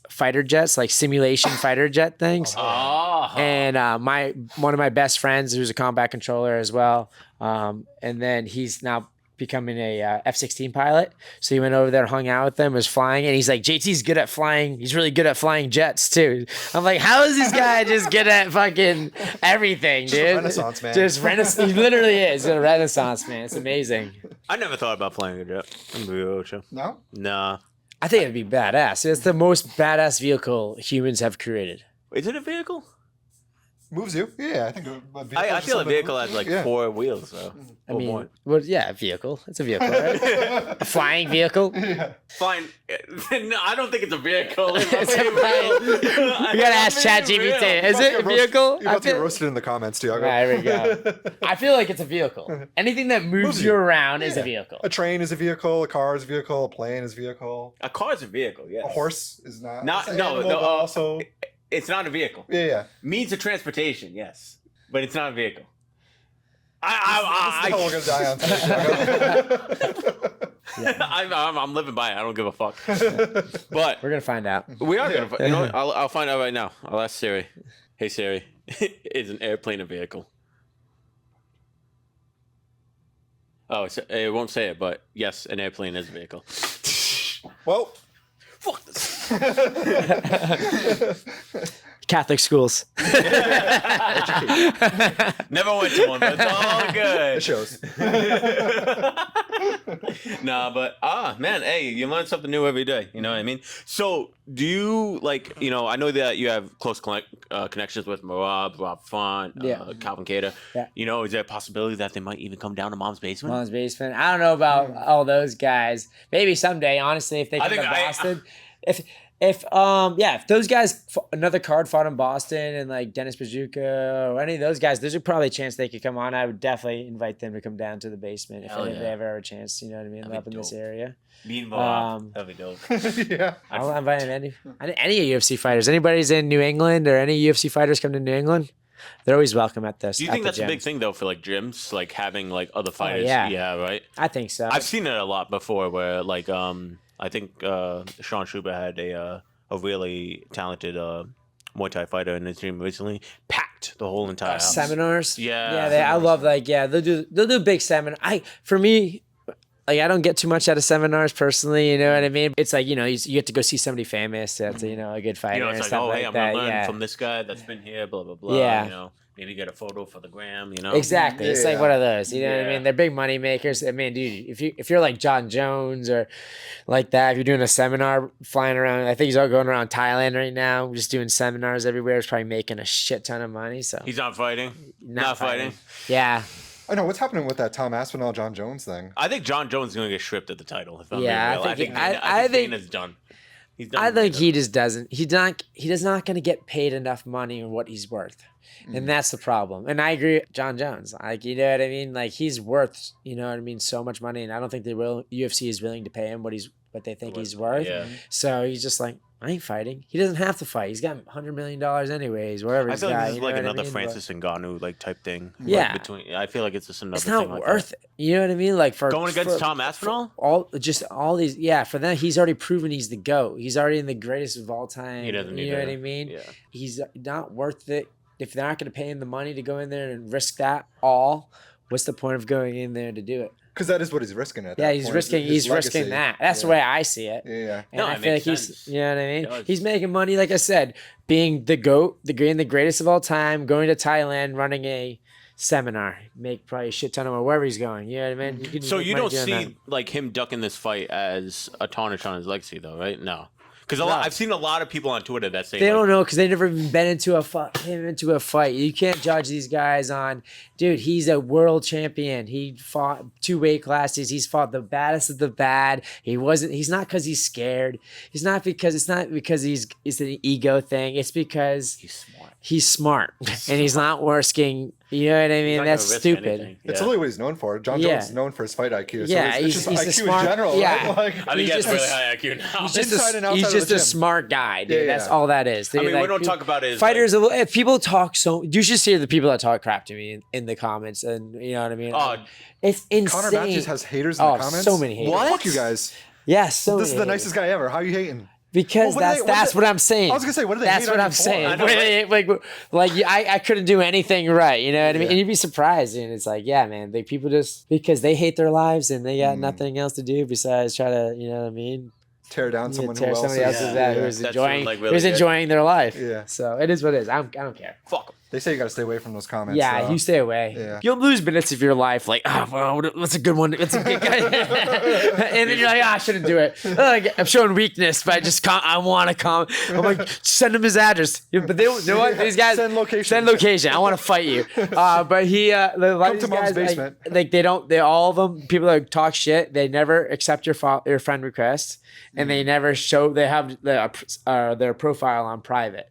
fighter jets, like simulation fighter jet things. And one of my best friends, who's a combat controller as well, and then he's now becoming a F-16 pilot. So he went over there, hung out with them, was flying, and he's like, JT's good at flying. He's really good at flying jets too. I'm like, how is this guy just good at fucking everything, dude? A Renaissance man. Just Renaissance. He literally is a Renaissance man. It's amazing. I never thought about flying a jet. I'm gonna be real with you. No? Nah. I think it'd be badass. It's the most badass vehicle humans have created. Is it a vehicle? Moves you? Yeah, I think I feel a vehicle has like 4 wheels, though. I mean, a vehicle. It's a vehicle, right? A flying vehicle. Yeah. Fine. No, I don't think it's a vehicle. You gotta ask ChatGPT. Is it a vehicle? You're about to get roasted in the comments, too. There we go. I feel like it's a vehicle. Anything that moves you around is a vehicle. A train is a vehicle. A car is a vehicle. A plane is a vehicle. A car is a vehicle, yes. A horse is not. Also, it's not a vehicle. Yeah. Means of transportation, yes, but it's not a vehicle. This is how we're gonna die on. I'm living by it. I don't give a fuck. But we're gonna find out. We are gonna. You know what? I'll find out right now. I'll ask Siri. Hey Siri, is an airplane a vehicle? Oh, it won't say it, but yes, an airplane is a vehicle. Well. Fuck this. Catholic schools. Never went to one, but it's all good. It shows. Nah, but man, hey, you learn something new every day. You know what I mean? So, do you like? I know that you have close connections with Rob Font, Calvin Cater. Yeah. Is there a possibility that they might even come down to Mom's Basement? Mom's Basement. I don't know about all those guys. Maybe someday, honestly, if they come to Boston. If those guys, another card fought in Boston and like Dennis Bajuka or any of those guys, there's probably a chance they could come on. I would definitely invite them to come down to the basement if they ever have a chance. You know what I mean? Up in this area. Be involved. That'd be dope. Yeah. I'll invite any UFC fighters. Anybody's in New England or any UFC fighters come to New England, they're always welcome at this. Do you think that's a big thing though for like gyms, like having like other fighters? Yeah, right. I think so. I've seen it a lot before, where like I think Sean Schubert had a really talented Muay Thai fighter in his gym recently. Packed the whole entire house. Seminars. Yeah. I love they'll do big seminar. For me, like I don't get too much out of seminars personally. You know what I mean? It's like you get to go see somebody famous that's a good fighter it's and like, stuff like I'm that. gonna learn from this guy that's been here. Blah blah blah. Yeah. Maybe get a photo for the gram. Exactly. It's like one of those. You know what I Yeah. mean? They're big money makers. I mean, dude, if you're like John Jones or like that, if you're doing a seminar flying around, I think he's all going around Thailand right now, just doing seminars everywhere. He's probably making a shit ton of money. So He's not fighting. Not fighting. Yeah. I know what's happening with that Tom Aspinall, John Jones thing. I think John Jones is gonna get stripped at the title. If I'm Yeah, being real. I think Dana's done. He's done. I think he just doesn't. He's not going to get paid enough money on what he's worth, and that's the problem. And I agree, with John Jones. Like you know what I mean? Like he's worth so much money, and I don't think UFC is willing to pay him what they think he's worth. Yeah. So he's just like, I ain't fighting. He doesn't have to fight. He's got $100 million anyways. Wherever I he's feel like got, this is like another mean? Francis Ngannou like type thing. Yeah. I feel like it's just another. It's not thing like worth it. You know what I mean? Like for going against Tom Aspinall. All these. Yeah, for them, he's already proven he's the GOAT. He's already in the greatest of all time. He doesn't need You know what I mean? Yeah. He's not worth it. If they're not going to pay him the money to go in there and risk that all, what's the point of going in there to do it? Because that is what he's risking at that Yeah, he's point, risking. his He's risking legacy. that. That's the way I see it. Yeah. And No, I it feel like makes he's, sense. you know what I It mean? does. He's making money, like I said, being the GOAT, the greatest of all time, going to Thailand, running a seminar, make probably a shit ton of money wherever he's going. You know what I mean? So make you money don't doing see that. like him ducking this fight as a tarnish on his legacy, though, right? No, because No. I've seen a lot of people on Twitter that say They like, don't know because they never even been into a fight. You can't judge these guys on, dude. He's a world champion. He fought 2 weight classes. He's fought the baddest of the bad. He's not because he's scared. It's not because it's an ego thing. It's because he's smart. and he's not risking. You know what I mean? Not That's gonna risk stupid. anything. It's Yeah. really what he's known for. John Yeah. Jones is known for his fight IQ. So Yeah, it's he's just a IQ smart- in general, yeah. right? Like, I think He's he has just really a- high IQ now. He's just Inside and outside he's of just the a gym. smart guy, dude. Yeah, That's yeah. all that is. I mean, Like, we don't talk about his fighters. If people talk you should see the people that talk crap to me in the comments, and you know what I mean. Oh, It's insane. Connor Matthews has haters in Oh, the comments. so many haters. What? Fuck you guys. Yes, so This is many the haters. nicest guy ever. How are you hating? Because Well, what that's what I'm saying. I was gonna say, what do they That's hate what on I'm you for? saying. I know, Like I couldn't do anything right. You know what I mean? Yeah. And you'd be surprised. And it's like, yeah, man. People just because they hate their lives and they got nothing else to do besides try to, you know what I mean? Tear down someone Tear who else somebody is. else's yeah, out who's That's enjoying like really who's good. enjoying their life. Yeah. So it is what it is. I don't care. fuck him. They say you got to stay away from those comments. Yeah, so. you stay away. Yeah. You'll lose minutes of your life. Like, what's a good one? What's a good guy? And then you're like, I shouldn't do it. Like, I'm showing weakness, but I want to come. I'm like, send him his address. Yeah, but they, you know what? These guys Send location. Send location. I want to fight you. But he, a lot of to these Mom's guys, basement. like all of them. People that talk shit. They never accept your friend request, and they never show. They have their profile on private.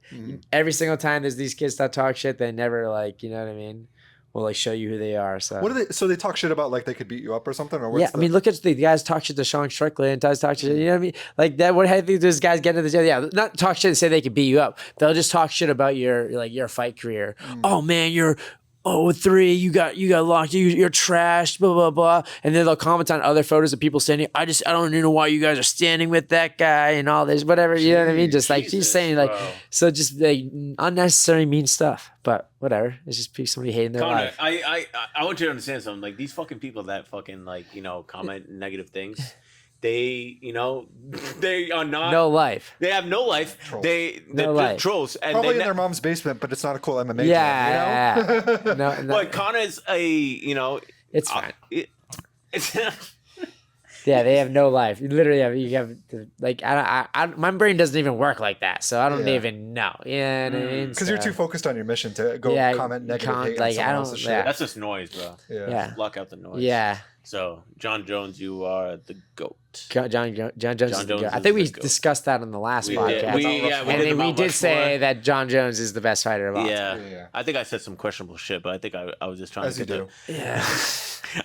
Every single time there's these kids that talk shit, they never you know what I mean? Will like show you who they are. So What do they? So they talk shit about like they could beat you up or something, or what's yeah, I mean, look at the guys talk shit to Sean Strickland and guys talk shit. You know what I mean? Like that. What I think those guys get into the jail? Yeah, not talk shit and say they could beat you up. They'll just talk shit about your fight career. Oh man, you're 0-3. You got locked. You're trashed. Blah blah blah. And then they'll comment on other photos of people standing. I don't even know why you guys are standing with that guy and all this. Whatever. You know what I mean? Just like she's Jesus, saying like bro. so, just like unnecessary mean stuff. But whatever. It's just somebody hating their Connor, life. I want you to understand something. Like these fucking people that fucking comment negative things. They they are not No life. They have no life. Trolls. They're life. trolls, and Probably they in their mom's basement, but it's not a cool MMA. Yeah. Gym, you know? No. But Connor's It's fine. it's Yeah, they have no life. You literally have like my brain doesn't even work like that, so I don't Yeah. even know. Yeah, you know what I mean? Because you're too focused on your mission to go Yeah, comment negative hate like, on I someone don't- else's shit. yeah. That's just noise, bro. Yeah. Yeah, Block out the noise. yeah. So, John Jones, you are the GOAT. John Jones is the Jones goat. I is think we the goat. discussed that on the last We podcast. did. We and did the then we Mount did say Rushmore. that John Jones is the best fighter of all time. Yeah. Yeah. I think I said some questionable shit, but I think I was just trying As to you get do. Yeah.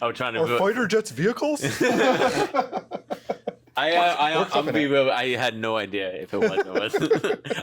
I was trying to. Are fighter jets vehicles? I'm flipping be it. real. I had no idea if it was or wasn't.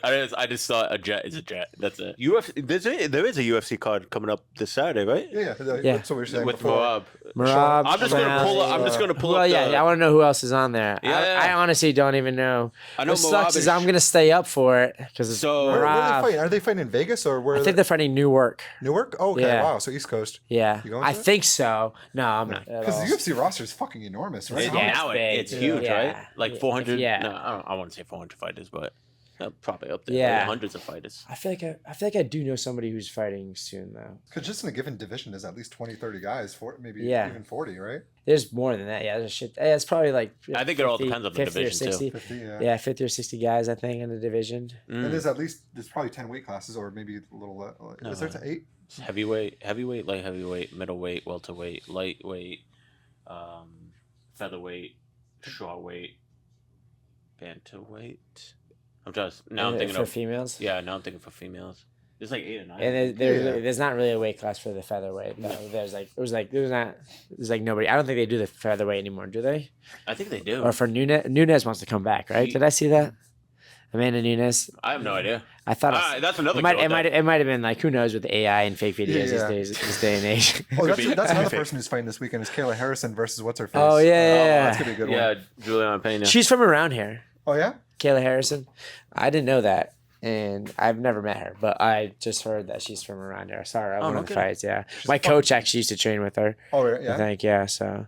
I just thought a jet is a jet. That's it. There is a UFC card coming up this Saturday, right? Yeah. Yeah. That's what we were saying With before. Marab, I'm just gonna pull up. I'm just gonna pull Well, up. yeah, I want to know who else is on there. Yeah. I honestly don't even know. I know What sucks Marab is is- I'm gonna stay up for it because it's So- Where are they Marab. fighting? Are they fighting in Vegas or where? I think they're fighting Newark. Newark. Oh, okay. Yeah. Wow. So East Coast. Yeah, You going I to it? think so. No, I'm not. at Because all. the UFC roster is fucking enormous, right? It- Yeah, now it's big. it's huge, Yeah. right? Like 400. Yeah. No, I wouldn't say 400 fighters, but probably up there. Yeah. Like hundreds of fighters. I feel like I do know somebody who's fighting soon though. Because just in a given division, there's at least 20, 30 guys, maybe Yeah. even 40, right? There's more than that. Yeah, there's shit. Yeah, it's probably like. I think it all depends on the 50 or division, too. 60. 50, yeah. Yeah, 50 or 60 guys, I think, in the division. And there's probably 10 weight classes or maybe a little, is there to 8? Heavyweight, light heavyweight, middleweight, welterweight, lightweight, featherweight, shortweight, bantamweight. I'm thinking for of females. Yeah, now I'm thinking for females. There's like 8 or 9. And there's not really a weight class for the featherweight. Though. There's nobody. I don't think they do the featherweight anymore, do they? I think they do. Or for Nunez wants to come back, right? Did I see that? Amanda Nunez. I have no idea. I thought That's another. it might goat, it might have been like, who knows, with AI and fake videos Yeah. this day and age. Oh, Could be. that's another person who's fighting this weekend is Kayla Harrison versus what's her face. Oh, yeah. That's gonna be a good yeah, one. Juliana Pena. She's from around here. Oh yeah. Kayla Harrison. I didn't know that. And I've never met her, but I just heard that she's from around here. I saw her at one of the okay. fights. Yeah, my coach actually used to train with her. Oh I yeah. think. Yeah. So,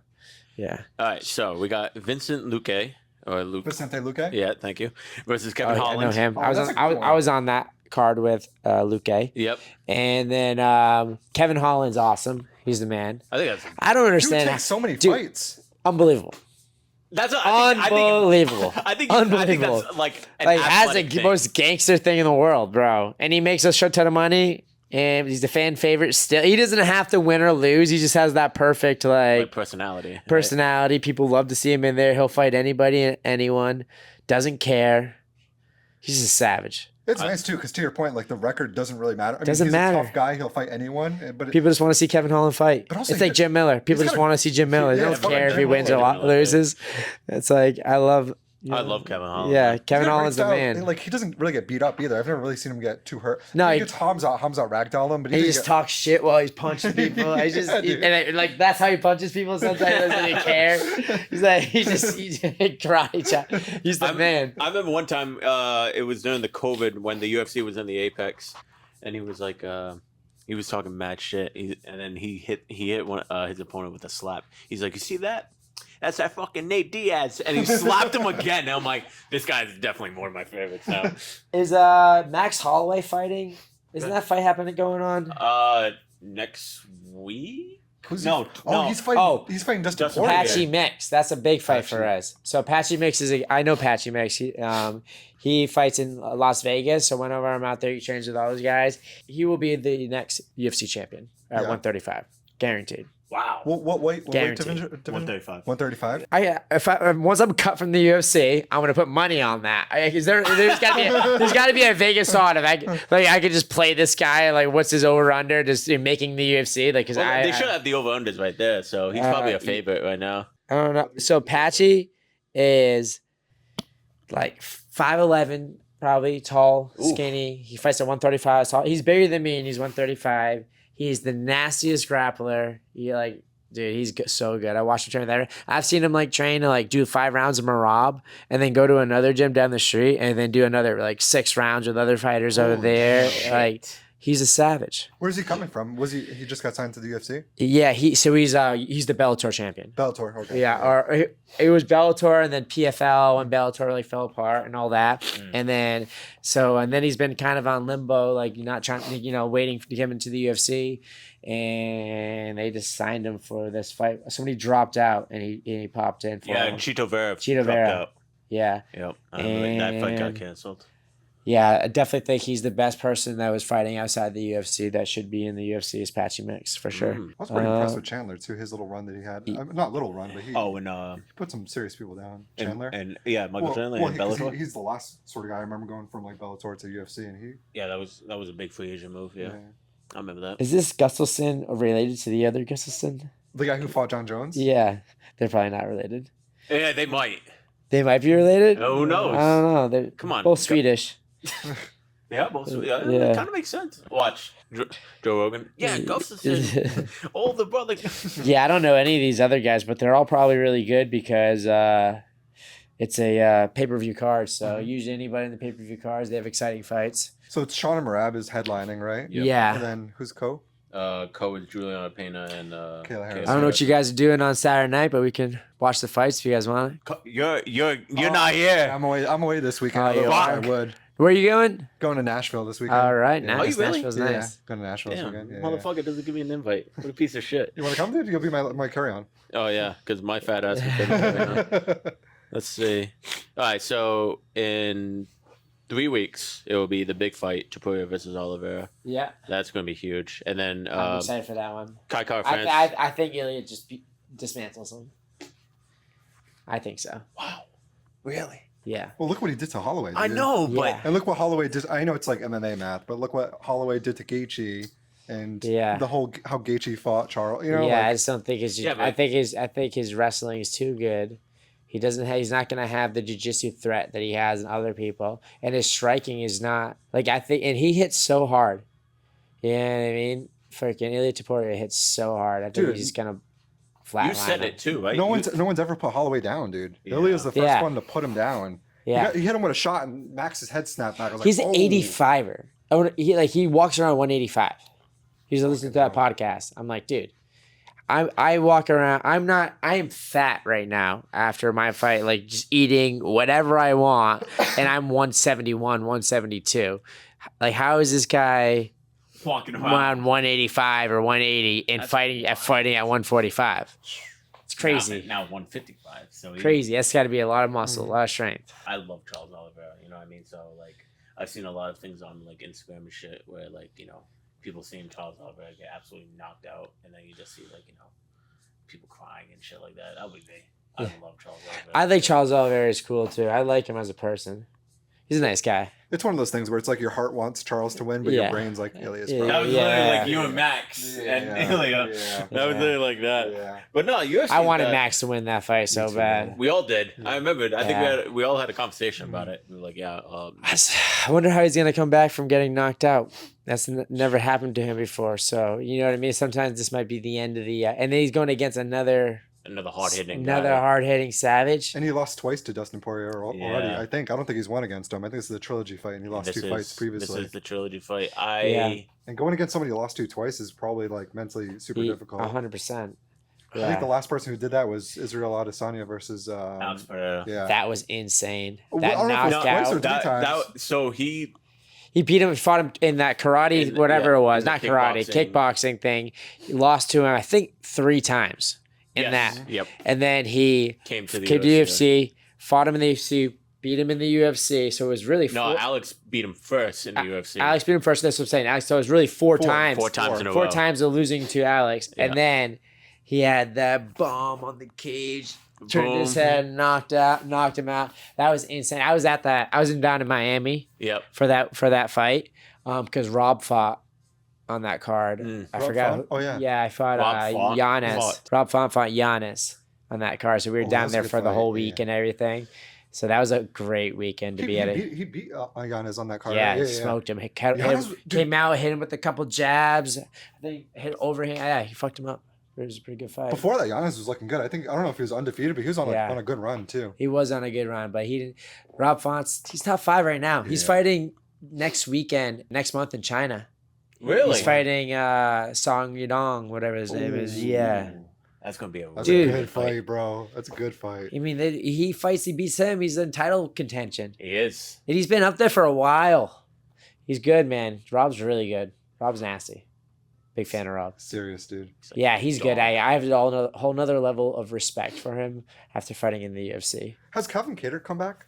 yeah. All right, so we got Vincent Luque or Luke. Vicente Luque. Yeah, thank you. Versus Kevin Oh, I Holland. know him. Oh, I was that's on, a I good was one. I was on that card with Luque, Yep. and then Kevin Holland's awesome. He's the man. I think that's. I don't Dude understand. takes so many Dude, fights. Unbelievable. That's Unbelievable. I think Unbelievable. that's like an Like has athletic the thing. most gangster thing in the world, bro. And he makes a shit ton of money. And he's the fan favorite still. He doesn't have to win or lose. He just has that perfect like personality. right? personality. People love to see him in there. He'll fight anybody and anyone. Doesn't care. He's just a savage. It's nice too, because to your point, like the record doesn't really matter. I mean, Doesn't he's matter. a tough guy; he'll fight anyone. But People just want to see Kevin Holland fight. But also It's he like got- Jim Miller. People he's just got a- want to see Jim Miller. They Yeah, don't fucking care if he Jim wins or Miller. loses. It's like I love. I love Kevin Holland. Yeah, he's Kevin got a great Holland's the style. man. Like he doesn't really get beat up either. I've never really seen him get too hurt. No, he he- gets Hamza ragdoll him, but He doesn't just get- talks shit while he's punching people. I just Yeah, dude. like that's how he punches people. Sometimes he doesn't even care. He's like he's karate chop. He's the man. I remember one time it was during the COVID when the UFC was in the Apex, and he was like he was talking mad shit, and then he hit one his opponent with a slap. He's like, "You see that? That's that fucking Nate Diaz," and he slapped him again. And I'm like, this guy's definitely one of my favorites now. Is Max Holloway fighting? Isn't that fight happening going on? Next week? Who's No, he? no. Oh, he's fighting. Oh. He's fighting Dustin Dustin Poirier. Patchy Mix. That's a big fight for Patchy. us. So Patchy Mix I know Patchy Mix. He fights in Las Vegas. So whenever I'm out there, he trains with all those guys. He will be the next UFC champion at Yeah. 135, guaranteed. Wow. What weight Guaranteed. division? 135. 135. Once I'm cut from the UFC, I'm gonna put money on that. There's got to be a Vegas odd if I could just play this guy, like what's his over under just making the UFC, like because Well, they should have the over unders right there, so he's probably a favorite right now. I don't know. So Patchy is like 5'11", probably tall, skinny. He fights at 135. Tall. He's bigger than me, and he's 135. He's the nastiest grappler. Dude, he's so good. I watched him train there. I've seen him like train to like do 5 rounds of Marab and then go to another gym down the street and then do another like 6 rounds with other fighters over there. shit. Like He's a savage. Where's he coming from? Was he just got signed to the UFC? Yeah, he's the Bellator champion. Bellator, okay. Yeah, or it was Bellator and then PFL when Bellator really fell apart and all that. And then he's been kind of on limbo, like not trying, waiting to get into the UFC. And they just signed him for this fight. Somebody dropped out and he popped in. Yeah, and Chito Vera dropped out. Yeah. Yep. That fight got canceled. Yeah, I definitely think he's the best person that was fighting outside the UFC that should be in the UFC is Patchy Mix, for sure. I was pretty impressed with Chandler, too, his little run that he had. Not little run, but he put some serious people down. Chandler? Michael Chandler and Bellator. He's the last sort of guy I remember going from like Bellator to UFC, and he... Yeah, that was a big free agent move, yeah. I remember that. Is this Gustafsson related to the other Gustafsson? The guy who fought John Jones? Yeah, they're probably not related. Yeah, they might. They might be related? Who knows? I don't know. They're Come on. both Swedish. Yeah, it kind of makes sense. Watch Joe Rogan. Yeah, Gustafsson. Older brother. Yeah, I don't know any of these other guys, but they're all probably really good because it's a pay-per-view card. So usually anybody in the pay-per-view cards, they have exciting fights. So it's Sean and Marab is headlining, right? Yep. Yeah. And then who's Co? Co is Juliana Pena and Kayla Harris. I don't know what you guys are doing on Saturday night, but we can watch the fights if you guys want. You're not here. I'm away this weekend. Oh, you I are? would. Where are you going? Going to Nashville this weekend. All right, Yeah. nice. Oh, you really? Nashville's Yeah, nice. going to Nashville this Damn, weekend. Yeah, motherfucker doesn't give me an invite. What a piece of shit. You want to come, dude? You'll be my carry-on. Oh yeah, because my fat ass. Let's see. All right, so in 3 weeks it will be the big fight: Topuria versus Oliveira. Yeah, That's going to be huge. And then I'm excited for that one. Kai Kara France. I think Ilya just dismantles him. I think so. Wow, really? Yeah. Well, look what he did to Holloway. Dude. I know, but Yeah. And look what Holloway did. I know it's like MMA math, but look what Holloway did to Gaethje, and the whole how Gaethje fought Charles. I just don't think his. Yeah, but- I think his wrestling is too good. He's not gonna have the jiu-jitsu threat that he has in other people, and his striking is not like and he hits so hard. You know what I mean? Freaking Ilya Topuria hits so hard. I think Dude, he's just gonna flatline. you said it too, right? no one's ever put Holloway down, dude. Yeah. Ilya's the first Yeah. one to put him down. Yeah. He hit him with a shot, and Max's head snapped back. I was like, He's oh. an 85er. He walks around 185. He's listening to that podcast. I'm like, dude, I walk around. I am fat right now after my fight, like just eating whatever I want, and I'm 171, 172. Like, how is this guy Walking around 185 or 180 and fighting at 145? It's crazy. Now 155. So Crazy. That's got to be a lot of muscle, a lot of strength. I love Charles Oliveira. You know what I mean? So like, I've seen a lot of things on like Instagram and shit where like people seeing Charles Oliveira get absolutely knocked out, and then you just see like people crying and shit like that. That would be me. I love Charles Oliveira. I think Charles Oliveira is cool too. I like him as a person. He's a nice guy. It's one of those things where it's like your heart wants Charles to win, but your brain's like Ilya's. Yeah. That was literally like you and Max and Ilya. Yeah. That was literally like that. Yeah. But no, UFC. I wanted Max to win that fight so too, bad. man. We all did. I remembered. I think we all had a conversation about it. We were like, I wonder how he's gonna come back from getting knocked out. That's never happened to him before. So you know what I mean. Sometimes this might be the end of the. And then he's going against another hard-hitting savage. And he lost twice to Dustin Poirier already. Yeah. I don't think he's won against him. I think this is the trilogy fight, and he lost two fights previously. This is the trilogy fight. And going against somebody who lost two twice is probably like mentally super difficult. 100%. I think the last person who did that was Israel Adesanya versus Alex Pereira. Yeah. That was insane. Well, That I don't know if it was twice or knockout. three times. So he He fought him in that karate, In- whatever yeah, it was, in the not karate, kickboxing thing. He lost to him, I think, 3 times in that. Yep. And then he Came to the UFC, fought him in the UFC, beat him in the UFC. So it was really No, Alex beat him first in the UFC. Alex beat him first. That's what I'm saying. Alex, so it was really four times. Four times in a row. 4 times of losing to Alex. Yeah. And then he had that bomb on the cage, turned Boom. his head, knocked him out. That was insane. I was down in Miami Yep. for that fight because Rob fought on that card. I Rob forgot. fought? Oh, yeah. Yeah, I fought Rob fought? Giannis. Fought. Rob fought Giannis on that card. So we were Oh, down that's a there good for the fight, whole week and everything. So that was a great weekend to be at it. He beat Giannis on that card. Yeah, right? he smoked him. Giannis- Came out, hit him with a couple jabs. I think hit overhand. Yeah, he fucked him up. It was a pretty good fight. Before that, Giannis was looking good. I don't know if he was undefeated, but he was on a good run too. He was on a good run, but he didn't. Rob Font's, he's top 5 right now. He's fighting next month in China. Really? He's fighting Song Yadong, whatever his name is. Yeah. That's gonna be a That's Dude. a good fight, bro. That's a good fight. I mean, he fights, he beats him. He's in title contention. He is. And he's been up there for a while. He's good, man. Rob's really good. Rob's nasty. Big fan of Rob. Serious, dude. Yeah, he's good. dog. I have a whole nother level of respect for him after fighting in the UFC. Has Calvin Kattar come back?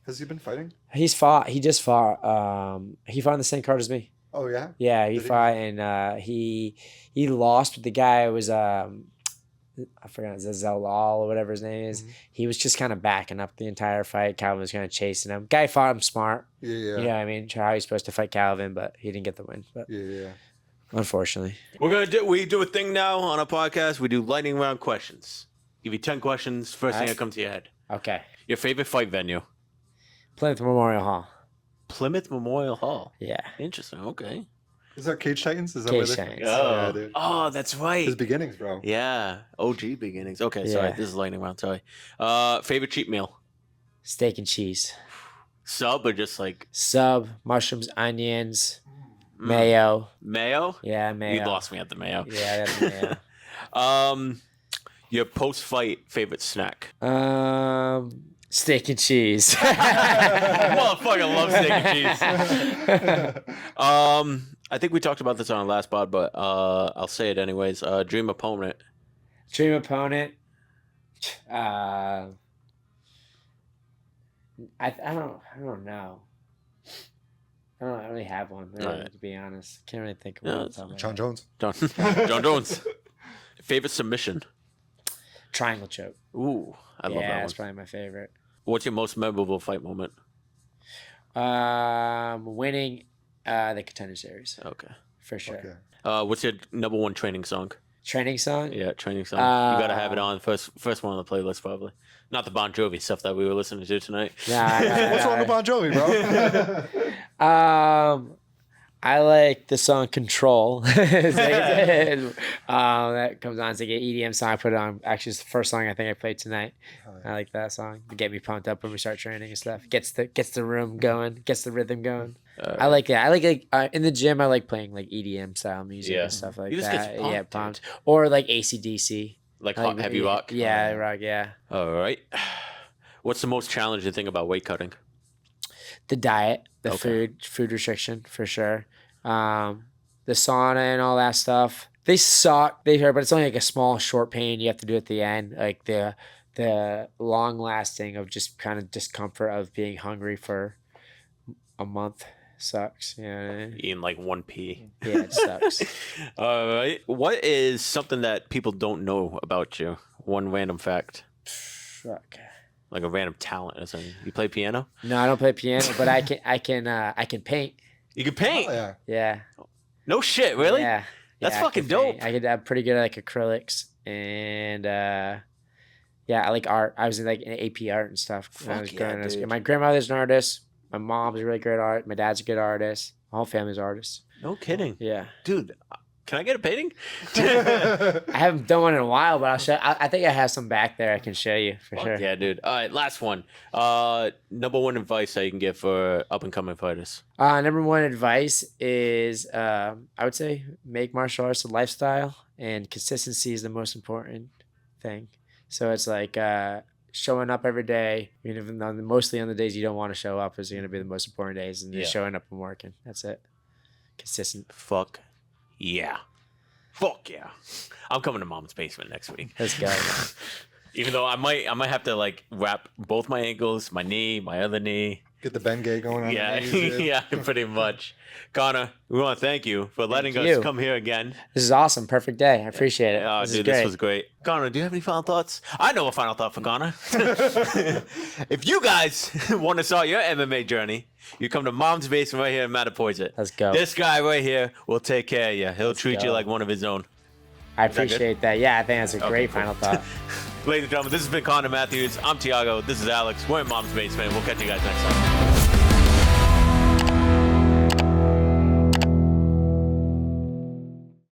Has he been fighting? He's fought. He just fought. He fought on the same card as me. Oh yeah. Yeah, he Did he? fought, and he lost. But the guy was I forgot, Zalal or whatever his name is. Mhm. He was just kind of backing up the entire fight. Calvin was kind of chasing him. Guy fought him smart. Yeah. You know what I mean? How he's supposed to fight Calvin, but he didn't get the win. But Yeah. unfortunately, We do a thing now on a podcast. We do lightning round questions. Give you 10 questions. First thing that comes to your head. okay. Your favorite fight venue? Plymouth Memorial Hall. Plymouth Memorial Hall. Yeah. Interesting. Okay. Is that Cage Titans? Is that Cage where they? Titans. Yeah, dude. Oh, that's right. His beginnings, bro. Yeah. OG beginnings. Okay, sorry. Yeah. This is lightning round. Sorry. Favorite cheat meal? Steak and cheese. Sub or just like Sub, mushrooms, onions, mayo. mayo? Yeah, mayo. You lost me at the mayo. Yeah, that's mayo. Your post-fight favorite snack? Steak and cheese. Motherfucker love steak and cheese. I think we talked about this on our last pod, but I'll say it anyways. Dream opponent. Dream opponent. I don't know. I don't really have one, really, Alright. to be honest. Can't really think of No, one. it's John Jones. John Jones. Favorite submission? Triangle choke. Ooh, I love that That's one. probably my favorite. What's your most memorable fight moment? Winning the Contender Series Okay. for sure. Okay. What's your number one training song? Training song. Yeah, training song. You gotta have it on first one on the playlist, probably. Not the Bon Jovi stuff that we were listening to tonight. What's wrong with Bon Jovi, bro? I like the song Control. That comes on. It's like an EDM song. I put it on. Actually, it's the first song I think I played tonight. Oh, yeah. I like that song to get me pumped up when we start training and stuff. Gets the room going. Gets the rhythm going. I like that. I like in the gym. I like playing like EDM style music Yeah. and stuff like You just that. get pumped, Yeah, dude. pumped. Or like AC/DC. Like hot, heavy rock? Yeah, rock. Yeah. All right. What's the most challenging thing about weight cutting? The diet, the Okay. food restriction for sure. The sauna and all that stuff. They suck. They hurt, but it's only like a small, short pain you have to do at the end. Like the long lasting of just kind of discomfort of being hungry for a month sucks. You know what I mean? Eating like 1p. Yeah, it sucks. All right. What is something that people don't know about you? One random fact. Fuck. Like a random talent or something. You play piano? No, I don't play piano, but I can paint. You can paint? Oh, yeah. Yeah. No shit, really? Yeah. That's I fucking can paint. dope. I'm pretty good at like acrylics and I like art. I was in like in AP art and stuff. When I was Fuck growing yeah, up. dude. My grandmother's an artist. My mom's a really great art. My dad's a good artist. My whole family's artists. No kidding. Yeah. Dude, can I get a painting? I haven't done one in a while, but I'll show. I think I have some back there. I can show you for Fuck sure. yeah, dude. All right, last one. Number one advice that you can give for up and coming fighters. Number one advice is I would say make martial arts a lifestyle, and consistency is the most important thing. So it's like showing up every day, even though mostly on the days you don't want to show up is going to be the most important days, and just Yeah. showing up and working. That's it. Consistent. Fuck yeah. Fuck yeah. I'm coming to mom's basement next week. Let's go. Even though I might have to like wrap both my ankles, my knee, my other knee. Get the Bengay going on. Yeah, the knees, dude. yeah, pretty much. Connor, we want to thank you for letting us you. come here again. This is awesome. Perfect day. I appreciate it. Oh, This dude, is great. this was great. Connor, do you have any final thoughts? I know a final thought for Connor. If you guys want to start your MMA journey, you come to Mom's Basement right here in Mattapoisett. Let's go. This guy right here will take care of you. He'll treat you go. like one of his own. I that good? appreciate that. Yeah, I think that's a great cool. final thought. Ladies and gentlemen, this has been Connor Matthews. I'm Tiago. This is Alex. We're in Mom's Basement. We'll catch you guys next time.